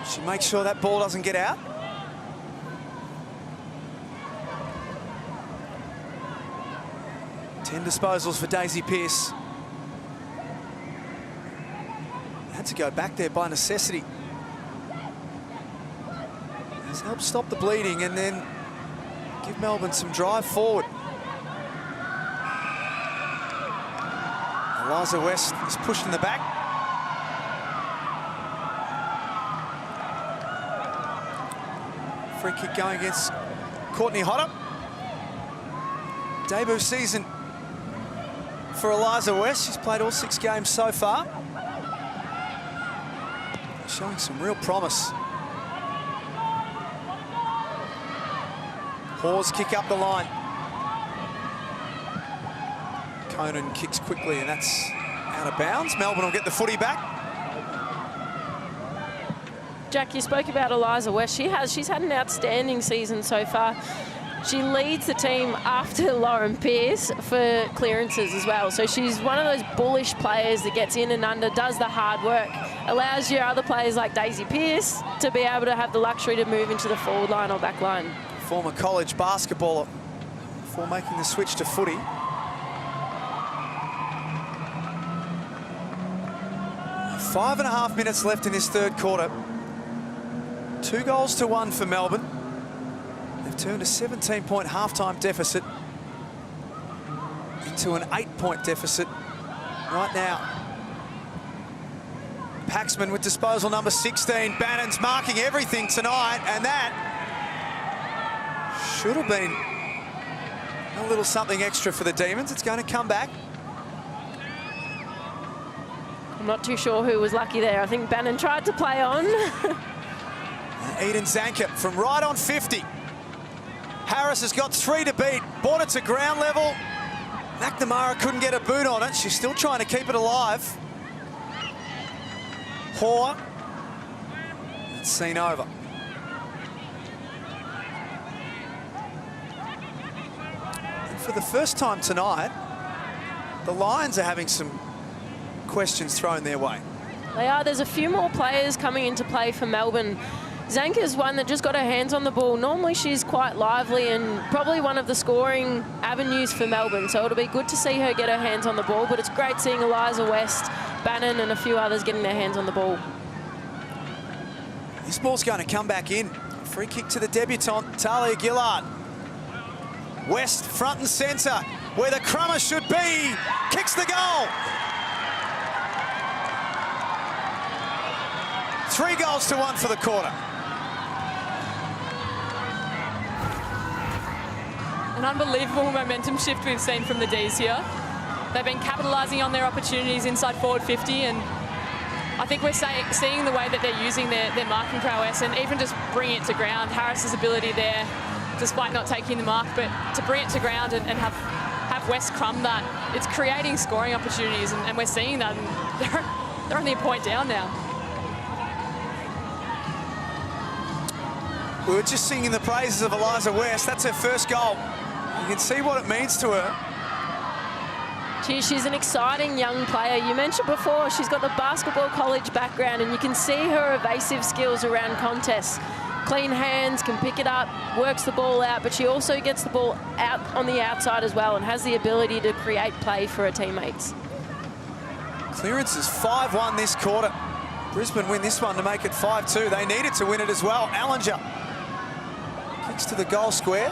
B: She makes sure that ball doesn't get out. Ten disposals for Daisy Pearce. Had to go back there by necessity. Has helped stop the bleeding and then give Melbourne some drive forward. Eliza West is pushed in the back. Free kick going against Courtney Hodder. Debut season for Eliza West. She's played all 6 games so far. Showing some real promise. Hawes kick up the line. Conan kicks quickly and that's out of bounds. Melbourne will get the footy back.
C: Jack, you spoke about Eliza West. She's had an outstanding season so far. She leads the team after Lauren Pearce for clearances as well. So she's one of those bullish players that gets in and under, does the hard work, allows your other players like Daisy Pearce to be able to have the luxury to move into the forward line or back line.
B: Former college basketballer before making the switch to footy. 5.5 minutes left in this third quarter. 2-1 for Melbourne. They've turned a 17-point halftime deficit into an 8-point deficit right now. Paxman with disposal number 16. Bannon's marking everything tonight, and that should have been a little something extra for the Demons. It's going to come back.
C: I'm not too sure who was lucky there. I think Bannon tried to play on.
B: Eden Zanker from right on 50. Harris has got 3 to beat. Brought it to ground level. McNamara couldn't get a boot on it. She's still trying to keep it alive. Hoare. It's seen over. And for the first time tonight, the Lions are having some questions thrown their way.
C: They are. There's a few more players coming into play for Melbourne. Zanka's one that just got her hands on the ball. Normally she's quite lively and probably one of the scoring avenues for Melbourne, so it'll be good to see her get her hands on the ball, but it's great seeing Eliza West, Bannon and a few others getting their hands on the ball.
B: This ball's going to come back in. Free kick to the debutante, Talia Gillard. West front and centre, where the crummer should be. Kicks the goal. 3-1 for the quarter.
A: An unbelievable momentum shift we've seen from the D's here. They've been capitalising on their opportunities inside forward 50, and I think we're seeing the way that they're using their marking prowess and even just bringing it to ground. Harris's ability there, despite not taking the mark, but to bring it to ground and have West crumb that, it's creating scoring opportunities, and we're seeing that, and they're only a point down now.
B: We were just singing the praises of Eliza West. That's her first goal. You can see what it means to her.
C: She's an exciting young player. You mentioned before she's got the basketball college background, and you can see her evasive skills around contests. Clean hands, can pick it up, works the ball out, but she also gets the ball out on the outside as well and has the ability to create play for her teammates.
B: Clearance is 5-1 this quarter. Brisbane win this one to make it 5-2. They needed to win it as well. Allinger kicks to the goal square.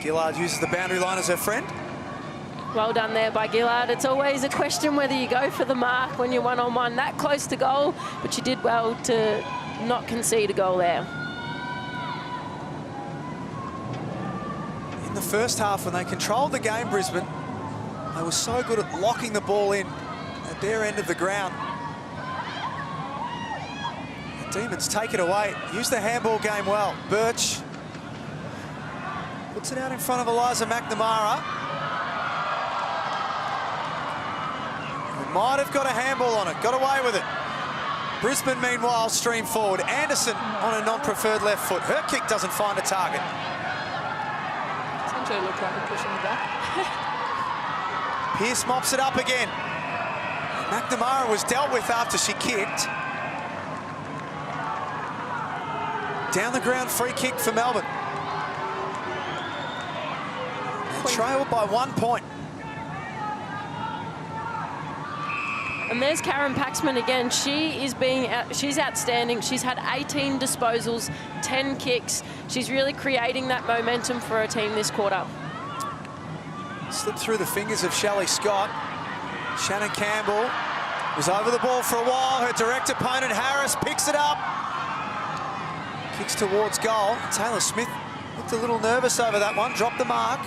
B: Gillard uses the boundary line as her friend.
C: Well done there by Gillard. It's always a question whether you go for the mark when you're one-on-one that close to goal, but she did well to not concede a goal there.
B: In the first half, when they controlled the game, Brisbane, they were so good at locking the ball in at their end of the ground. The Demons take it away, use the handball game well. Birch puts it out in front of Eliza McNamara. Might have got a handball on it, got away with it. Brisbane, meanwhile, stream forward. Anderson on a non-preferred left foot. Her kick doesn't find a target.
A: Actually looked like a push in the back.
B: Pearce mops it up again. McNamara was dealt with after she kicked. Down the ground, free kick for Melbourne. And trailed by 1 point.
C: And there's Karen Paxman again. She's outstanding. She's had 18 disposals, 10 kicks. She's really creating that momentum for her team this quarter.
B: Slipped through the fingers of Shelley Scott. Shannon Campbell was over the ball for a while. Her direct opponent, Harris, picks it up. Kicks towards goal. Taylor Smith looked a little nervous over that one, dropped the mark.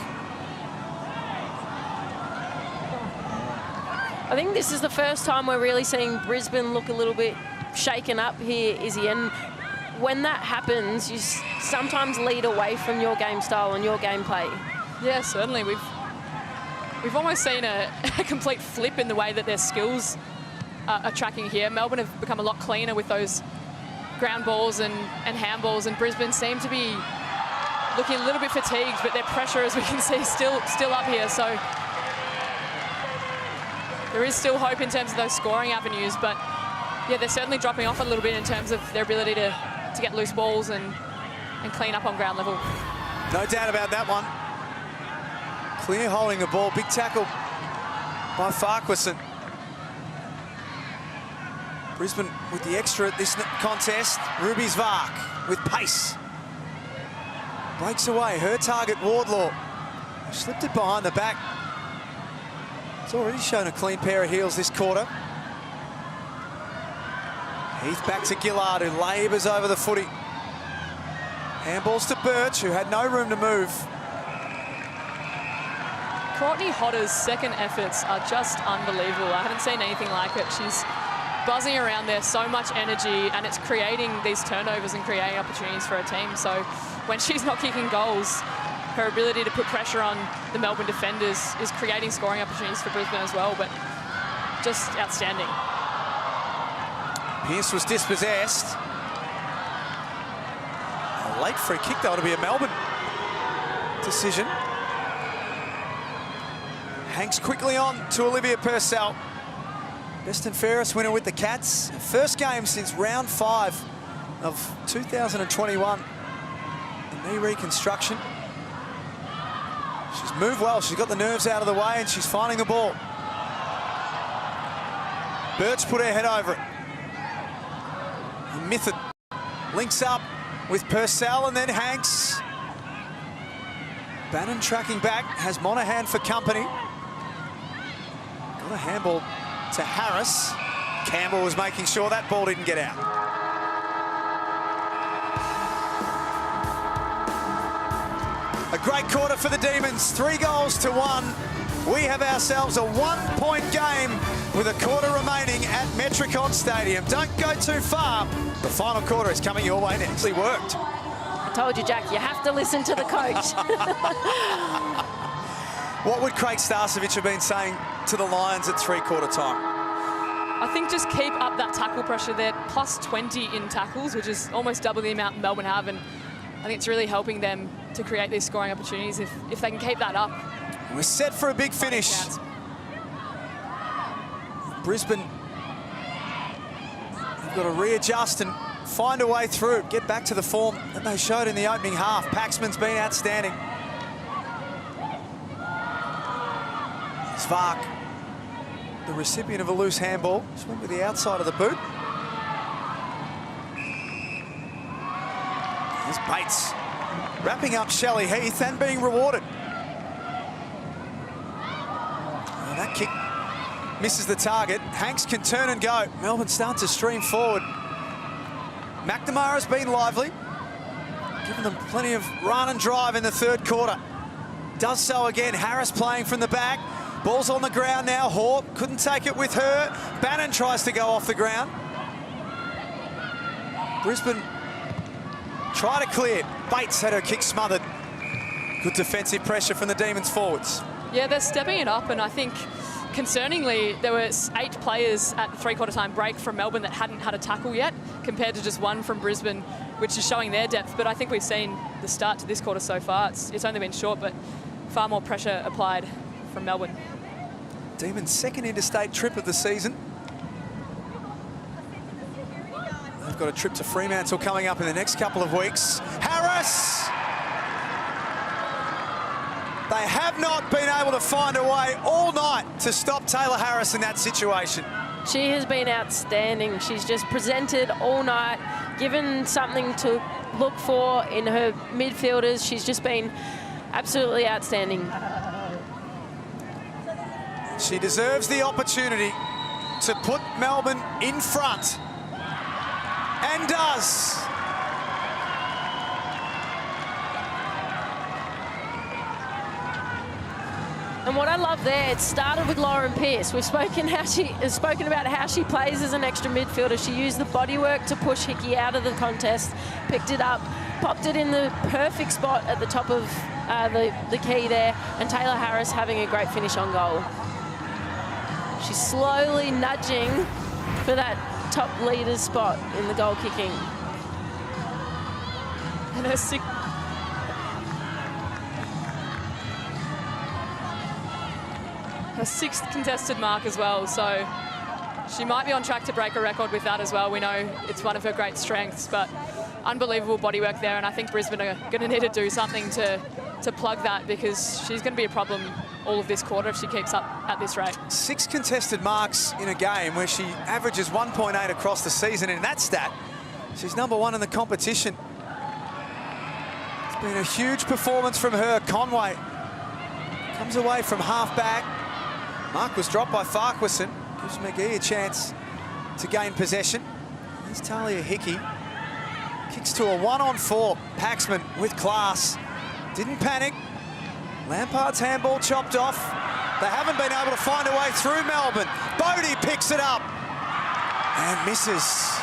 C: I think this is the first time we're really seeing Brisbane look a little bit shaken up here, Izzy. And when that happens, you sometimes lead away from your game style and your gameplay.
A: Yeah, certainly. We've almost seen a complete flip in the way that their skills are tracking here. Melbourne have become a lot cleaner with those ground balls and handballs, and Brisbane seem to be looking a little bit fatigued, but their pressure, as we can see, still up here. So there is still hope in terms of those scoring avenues, but yeah, they're certainly dropping off a little bit in terms of their ability to get loose balls and clean up on ground level.
B: No doubt about that one. Clear holding the ball, big tackle by Farquharson. Brisbane with the extra at this contest. Ruby Zvark with pace. Breaks away, her target, Wardlaw. Slipped it behind the back. It's already shown a clean pair of heels this quarter. Heath back to Gillard, who labours over the footy. Handballs to Birch, who had no room to move.
A: Courtney Hodder's second efforts are just unbelievable. I haven't seen anything like it. She's buzzing around there, so much energy, and it's creating these turnovers and creating opportunities for her team. So when she's not kicking goals, her ability to put pressure on the Melbourne defenders is creating scoring opportunities for Brisbane as well, but just outstanding.
B: Pearce was dispossessed. A late free kick, though, to be a Melbourne decision. Hanks quickly on to Olivia Purcell. Best and fairest winner with the Cats. First game since round 5 of 2021. The knee reconstruction. She's moved well. She's got the nerves out of the way and she's finding the ball. Birch put her head over it. And Mithod links up with Purcell and then Hanks. Bannon tracking back, has Monahan for company. Got a handball to Harris. Campbell was making sure that ball didn't get out. A great quarter for the Demons, 3 goals to 1. We have ourselves a 1-point game with a quarter remaining at Metricon Stadium. Don't go too far. The final quarter is coming your way next. It worked.
C: I told you, Jack, you have to listen to the coach.
B: What would Craig Starcevich have been saying to the Lions at three-quarter time?
A: I think just keep up that tackle pressure there, plus 20 in tackles, which is almost double the amount Melbourne have, and I think it's really helping them to create these scoring opportunities if they can keep that up.
B: We're set for a big finish. Brisbane have got to readjust and find a way through, get back to the form that they showed in the opening half. Paxman's been outstanding. Zvark, the recipient of a loose handball, just went with the outside of the boot. There's Bates wrapping up Shelley Heath and being rewarded. And that kick misses the target. Hanks can turn and go. Melbourne start to stream forward. McNamara's been lively, giving them plenty of run and drive in the third quarter. Does so again. Harris playing from the back. Ball's on the ground now. Hawke couldn't take it with her. Bannon tries to go off the ground. Brisbane try to clear. Bates had her kick smothered. Good defensive pressure from the Demons forwards.
A: Yeah, they're stepping it up, and I think concerningly, there were 8 players at the three-quarter time break from Melbourne that hadn't had a tackle yet, compared to just 1 from Brisbane, which is showing their depth. But I think we've seen the start to this quarter so far. It's only been short, but far more pressure applied from Melbourne.
B: Demons' second interstate trip of the season. They've got a trip to Fremantle coming up in the next couple of weeks. Harris! They have not been able to find a way all night to stop Taylor Harris in that situation.
C: She has been outstanding. She's just presented all night, given something to look for in her midfielders. She's just been absolutely outstanding.
B: She deserves the opportunity to put Melbourne in front, and does.
C: And what I love there, it started with Lauren Pearce. We've spoken about how she plays as an extra midfielder. She used the bodywork to push Hickey out of the contest, picked it up, popped it in the perfect spot at the top of the key there, and Taylor Harris having a great finish on goal. She's slowly nudging for that top leader's spot in the goal kicking.
A: And her sixth contested mark as well, so she might be on track to break a record with that as well. We know it's one of her great strengths, but unbelievable bodywork there, and I think Brisbane are going to need to do something to plug that, because she's going to be a problem all of this quarter if she keeps up at this rate. 6
B: contested marks in a game where she averages 1.8 across the season. In that stat, she's #1 in the competition. It's been a huge performance from her. Conway comes away from half-back. Mark was dropped by Farquharson. Gives McGee a chance to gain possession. Here's Talia Hickey. Kicks to a 1-on-4. Paxman with class. Didn't panic. Lampard's handball chopped off. They haven't been able to find a way through Melbourne. Bodie picks it up and misses.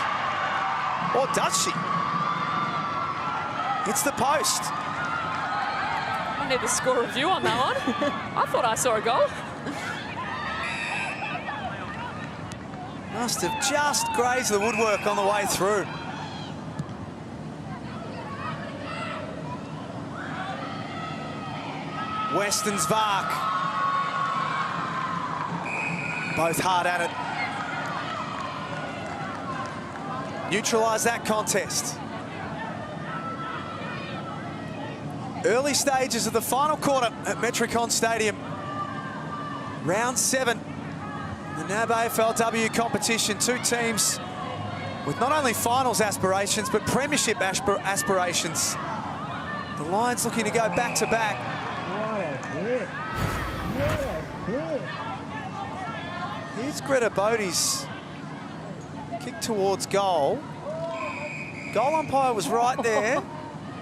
B: Or does she? It's the post.
A: I need the score review on that one. I thought I saw a goal.
B: Must have just grazed the woodwork on the way through. Weston's Vark. Both hard at it. Neutralise that contest. Early stages of the final quarter at Metricon Stadium. Round 7. The NAB AFLW competition. 2 teams with not only finals aspirations, but premiership aspirations. The Lions looking to go back-to-back. Here's Greta Bodie's kick towards goal. Goal umpire was right there.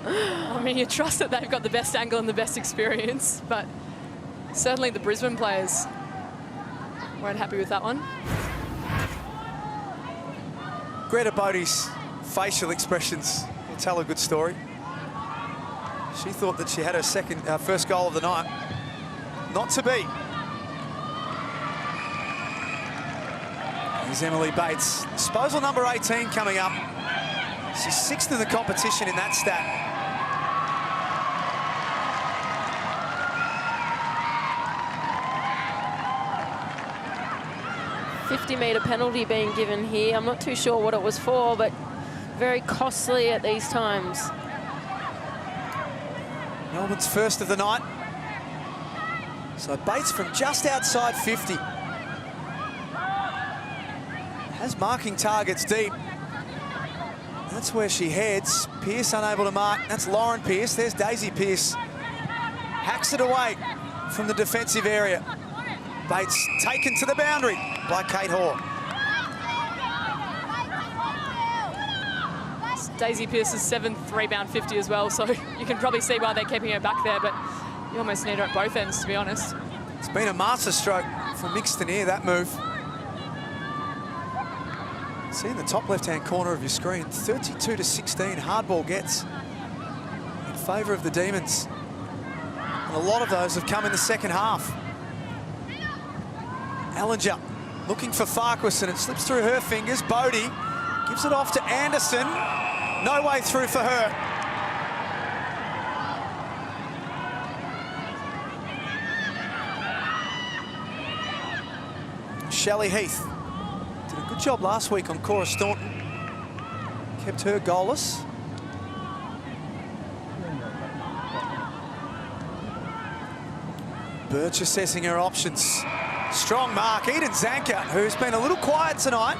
A: I mean, you trust that they've got the best angle and the best experience, but certainly the Brisbane players weren't happy with that one.
B: Greta Bodie's facial expressions will tell a good story. She thought that she had her first goal of the night. Not to be. Here's Emily Bates. Disposal number 18 coming up. She's 6th in the competition in that stat.
C: $50-metre penalty being given here. I'm not too sure what it was for, but very costly at these times.
B: Melbourne's first of the night. So Bates from just outside 50. Has marking targets deep. That's where she heads. Pearce unable to mark. That's Lauren Pearce. There's Daisy Pearce. Hacks it away from the defensive area. Bates taken to the boundary by Kate Hoare.
A: Daisy Pearce's 7th rebound 50 as well, so you can probably see why they're keeping her back there, but you almost need her at both ends, to be honest.
B: It's been a masterstroke for Mixtoneer, that move. See in the top left-hand corner of your screen, 32-16, hardball gets in favour of the Demons. And a lot of those have come in the second half. Ellinger looking for Farquharson. It slips through her fingers. Bodie gives it off to Anderson. No way through for her. Shelley Heath. Did a good job last week on Cora Staunton. Kept her goalless. Birch assessing her options. Strong mark, Eden Zanker, who's been a little quiet tonight.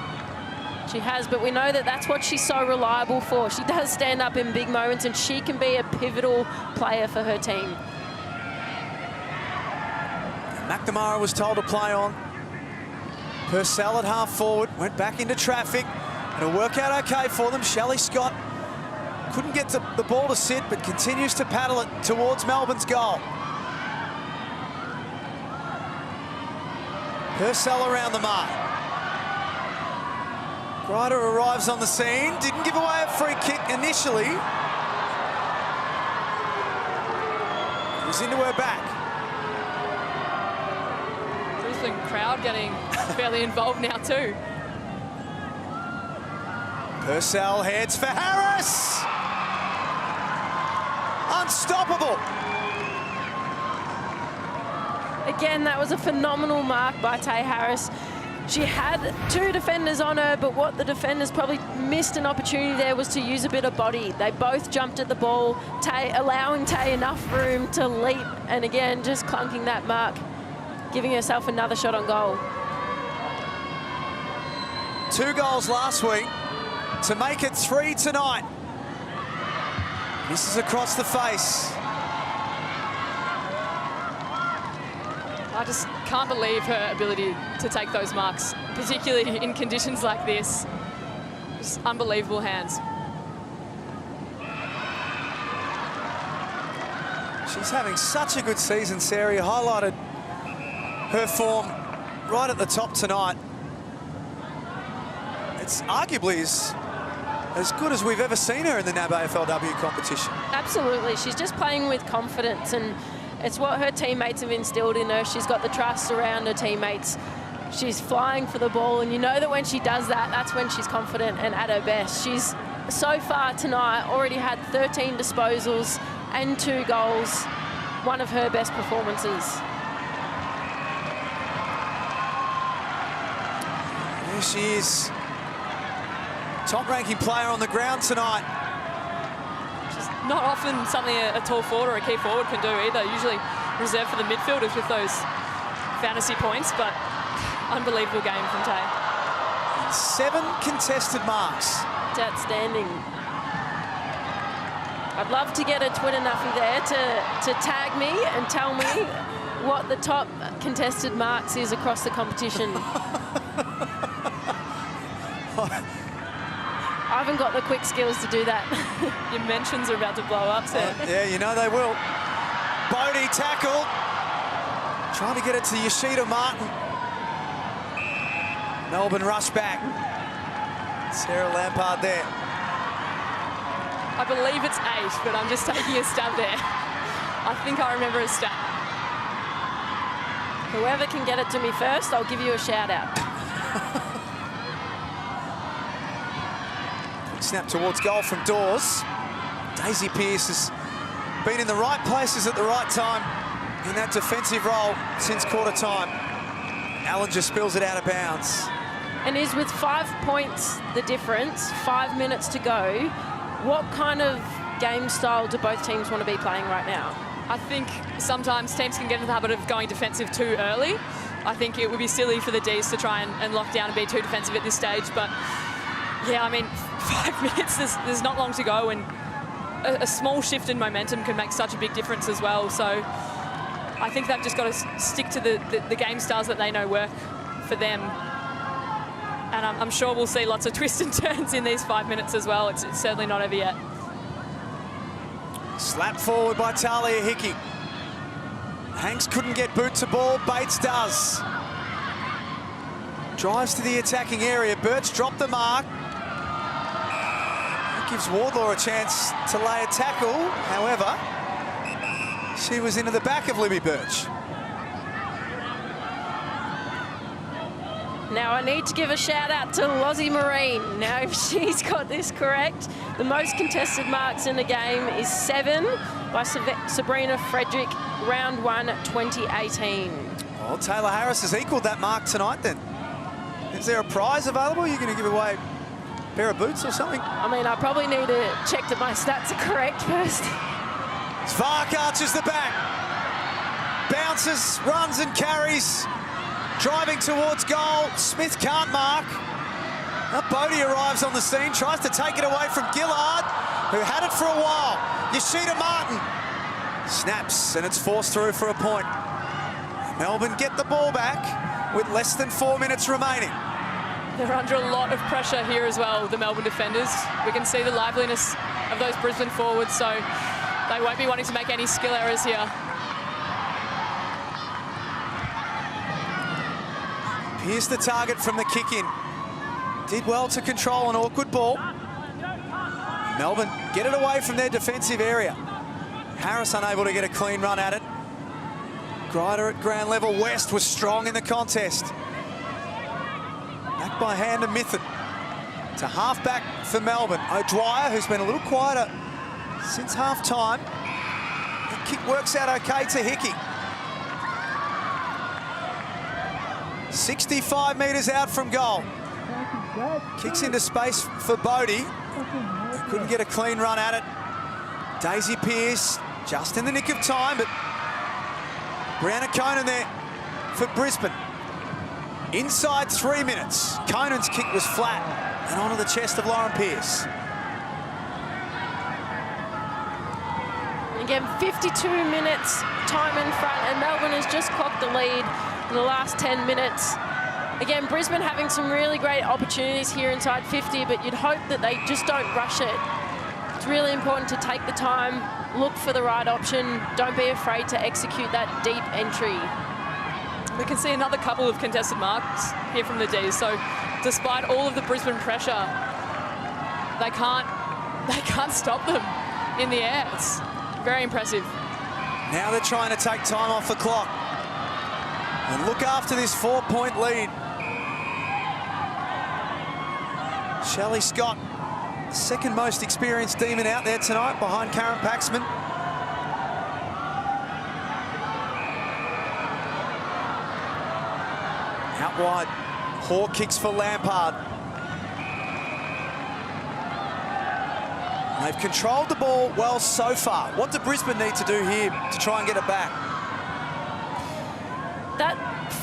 C: She has, but we know that that's what she's so reliable for. She does stand up in big moments, and she can be a pivotal player for her team.
B: McNamara was told to play on. Purcell at half forward, went back into traffic. It'll work out okay for them. Shelley Scott couldn't get the ball to sit, but continues to paddle it towards Melbourne's goal. Purcell around the mark. Ryder arrives on the scene, didn't give away a free kick initially. It was into her back.
A: Brisbane crowd getting fairly involved now too.
B: Purcell heads for Harris. Unstoppable.
C: Again, that was a phenomenal mark by Tay Harris. She had two defenders on her, but what the defenders probably missed an opportunity there was to use a bit of body. They both jumped at the ball, allowing Tay enough room to leap, and again, just clunking that mark, giving herself another shot on goal.
B: 2 goals last week to make it 3 tonight. Misses across the face.
A: I just can't believe her ability to take those marks, particularly in conditions like this. Just unbelievable hands.
B: She's having such a good season, Sarah. You highlighted her form right at the top tonight. It's arguably as good as we've ever seen her in the NAB AFLW competition.
C: Absolutely, she's just playing with confidence, and it's what her teammates have instilled in her. She's got the trust around her teammates. She's flying for the ball, and you know that when she does that, that's when she's confident and at her best. She's, so far tonight, already had 13 disposals and 2 goals, one of her best performances.
B: There she is. Top-ranking player on the ground tonight.
A: Not often something a tall forward or a key forward can do either. Usually reserved for the midfielders with those fantasy points, but unbelievable game from Tay.
B: 7 contested marks.
C: It's outstanding. I'd love to get a Twitter nuffy there to tag me and tell me what the top contested marks is across the competition. I haven't got the quick skills to do that.
A: Your mentions are about to blow up, Sam.
B: Yeah, you know they will. Bodie tackle. Trying to get it to Yoshida Martin. Melbourne rush back. Sarah Lampard there.
A: I believe it's 8, but I'm just taking a stab there. I think I remember a stat.
C: Whoever can get it to me first, I'll give you a shout out.
B: Snap towards goal from Dawes. Daisy Pearce has been in the right places at the right time in that defensive role since quarter time. Allen just spills it out of bounds.
C: And is with 5 points the difference, 5 minutes to go, what kind of game style do both teams want to be playing right now?
A: I think sometimes teams can get into the habit of going defensive too early. I think it would be silly for the Ds to try and lock down and be too defensive at this stage, but yeah, I mean, 5 minutes, there's not long to go, and a small shift in momentum can make such a big difference as well. So I think they've just got to stick to the game styles that they know work for them. And I'm sure we'll see lots of twists and turns in these 5 minutes as well. It's certainly not over yet.
B: Slapped forward by Talia Hickey. Hanks couldn't get boot to ball, Bates does. Drives to the attacking area, Birch dropped the mark. That gives Wardlaw a chance to lay a tackle, however, she was into the back of Libby Birch.
C: Now I need to give a shout out to Lozzie Marine. Now if she's got this correct, the most contested marks in the game is 7 by Sabrina Frederick, round 1, 2018.
B: Well, Taylor Harris has equalled that mark tonight then. Is there a prize available? You're going to give away a pair of boots or something?
C: I mean, I probably need to check that my stats are correct first.
B: Vark arches the back. Bounces, runs and carries. Driving towards goal. Smith can't mark. Now Bodie arrives on the scene, tries to take it away from Gillard, who had it for a while. Yoshida Martin snaps, and it's forced through for a point. Melbourne get the ball back with less than 4 minutes remaining.
A: They're under a lot of pressure here as well, the Melbourne defenders. We can see the liveliness of those Brisbane forwards, so they won't be wanting to make any skill errors here.
B: Here's the target from the kick-in. Did well to control an awkward ball. Melbourne get it away from their defensive area. Harris unable to get a clean run at it. Grider at ground level. West was strong in the contest. Back by hand to Mithun. To half-back for Melbourne. O'Dwyer, who's been a little quieter since half-time. The kick works out okay to Hickey. 65 metres out from goal. Kicks into space for Bodie. Couldn't get a clean run at it. Daisy Pearce just in the nick of time, but Brianna Conan there for Brisbane. Inside 3 minutes. Conan's kick was flat and onto the chest of Lauren Pearce.
C: Again, 52 minutes time in front, and Melbourne has just clocked the lead in the last 10 minutes. Again, Brisbane having some really great opportunities here inside 50, but you'd hope that they just don't rush it. It's really important to take the time, look for the right option, don't be afraid to execute that deep entry.
A: We can see another couple of contested marks here from the D's, so despite all of the Brisbane pressure, they can't stop them in the air. It's very impressive.
B: Now they're trying to take time off the clock and look after this 4-point lead. Shelley Scott, second most experienced Demon out there tonight, behind Karen Paxman. Out wide, Hoare kicks for Lampard. They've controlled the ball well so far. What do Brisbane need to do here to try and get it back?
C: That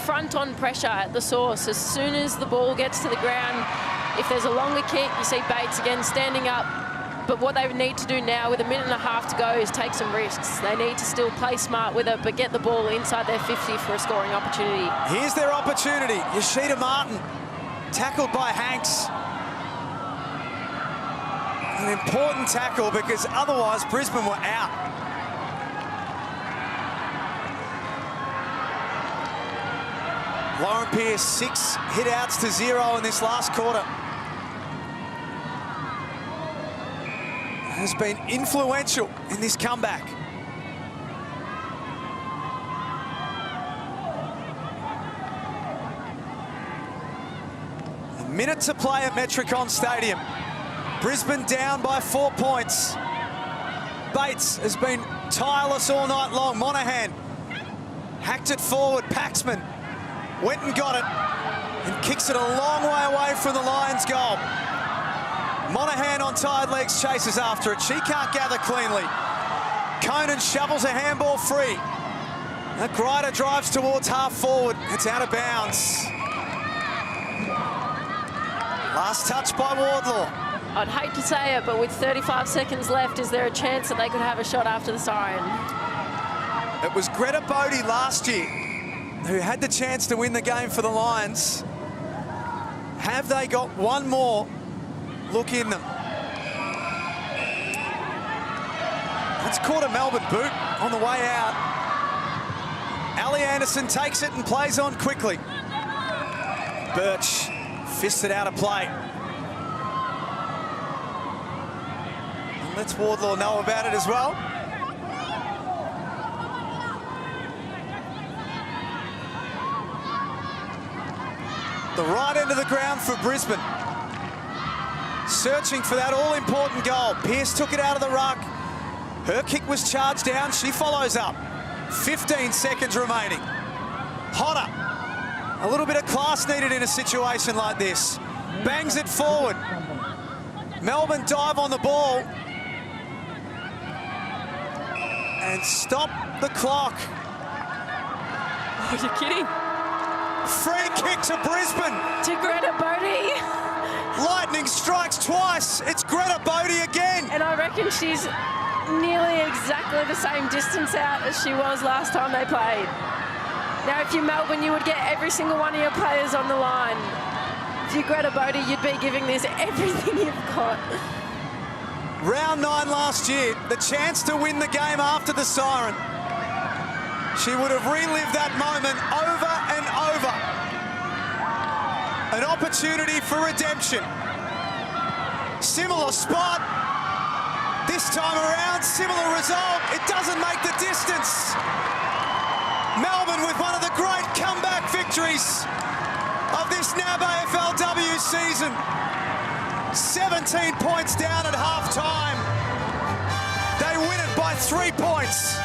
C: front-on pressure at the source, as soon as the ball gets to the ground, if there's a longer kick, you see Bates again standing up. But what they need to do now with a minute and a half to go is take some risks. They need to still play smart with it, but get the ball inside their 50 for a scoring opportunity.
B: Here's their opportunity. Yoshida Martin, tackled by Hanks. An important tackle because otherwise Brisbane were out. Lauren Pearce, 6 hit-outs to 0 in this last quarter. Has been influential in this comeback. A minute to play at Metricon Stadium. Brisbane down by 4 points. Bates has been tireless all night long. Monahan hacked it forward. Paxman went and got it and kicks it a long way away from the Lions' goal. Monahan on tired legs chases after it. She can't gather cleanly. Conan shovels a handball free. Now Grider drives towards half forward. It's out of bounds. Last touch by Wardlaw.
C: I'd hate to say it, but with 35 seconds left, is there a chance that they could have a shot after the siren?
B: It was Greta Bodie last year who had the chance to win the game for the Lions. Have they got one more look in them? That's caught a Melbourne boot on the way out. Ali Anderson takes it and plays on quickly. Birch fists it out of play. And lets Wardlaw know about it as well. The right end of the ground for Brisbane. Searching for that all-important goal. Pearce took it out of the ruck. Her kick was charged down. She follows up. 15 seconds remaining. Hodder A little bit of class needed in a situation like this. Bangs it forward. Melbourne dive on the ball. And stop the clock.
C: Oh, you're kidding.
B: Free kick to Brisbane.
C: To Greta Bodie.
B: Lightning strikes twice. It's Greta Bodie again.
C: And I reckon she's nearly exactly the same distance out as she was last time they played. Now, if you're Melbourne, you would get every single one of your players on the line. If you're Greta Bodie, you'd be giving this everything you've got.
B: Round 9 last year, the chance to win the game after the siren. She would have relived that moment over and over. An opportunity for redemption. Similar spot. This time around, similar result. It doesn't make the distance. Melbourne with one of the great comeback victories of this NAB AFLW season. 17 points down at half-time. They win it by 3 points.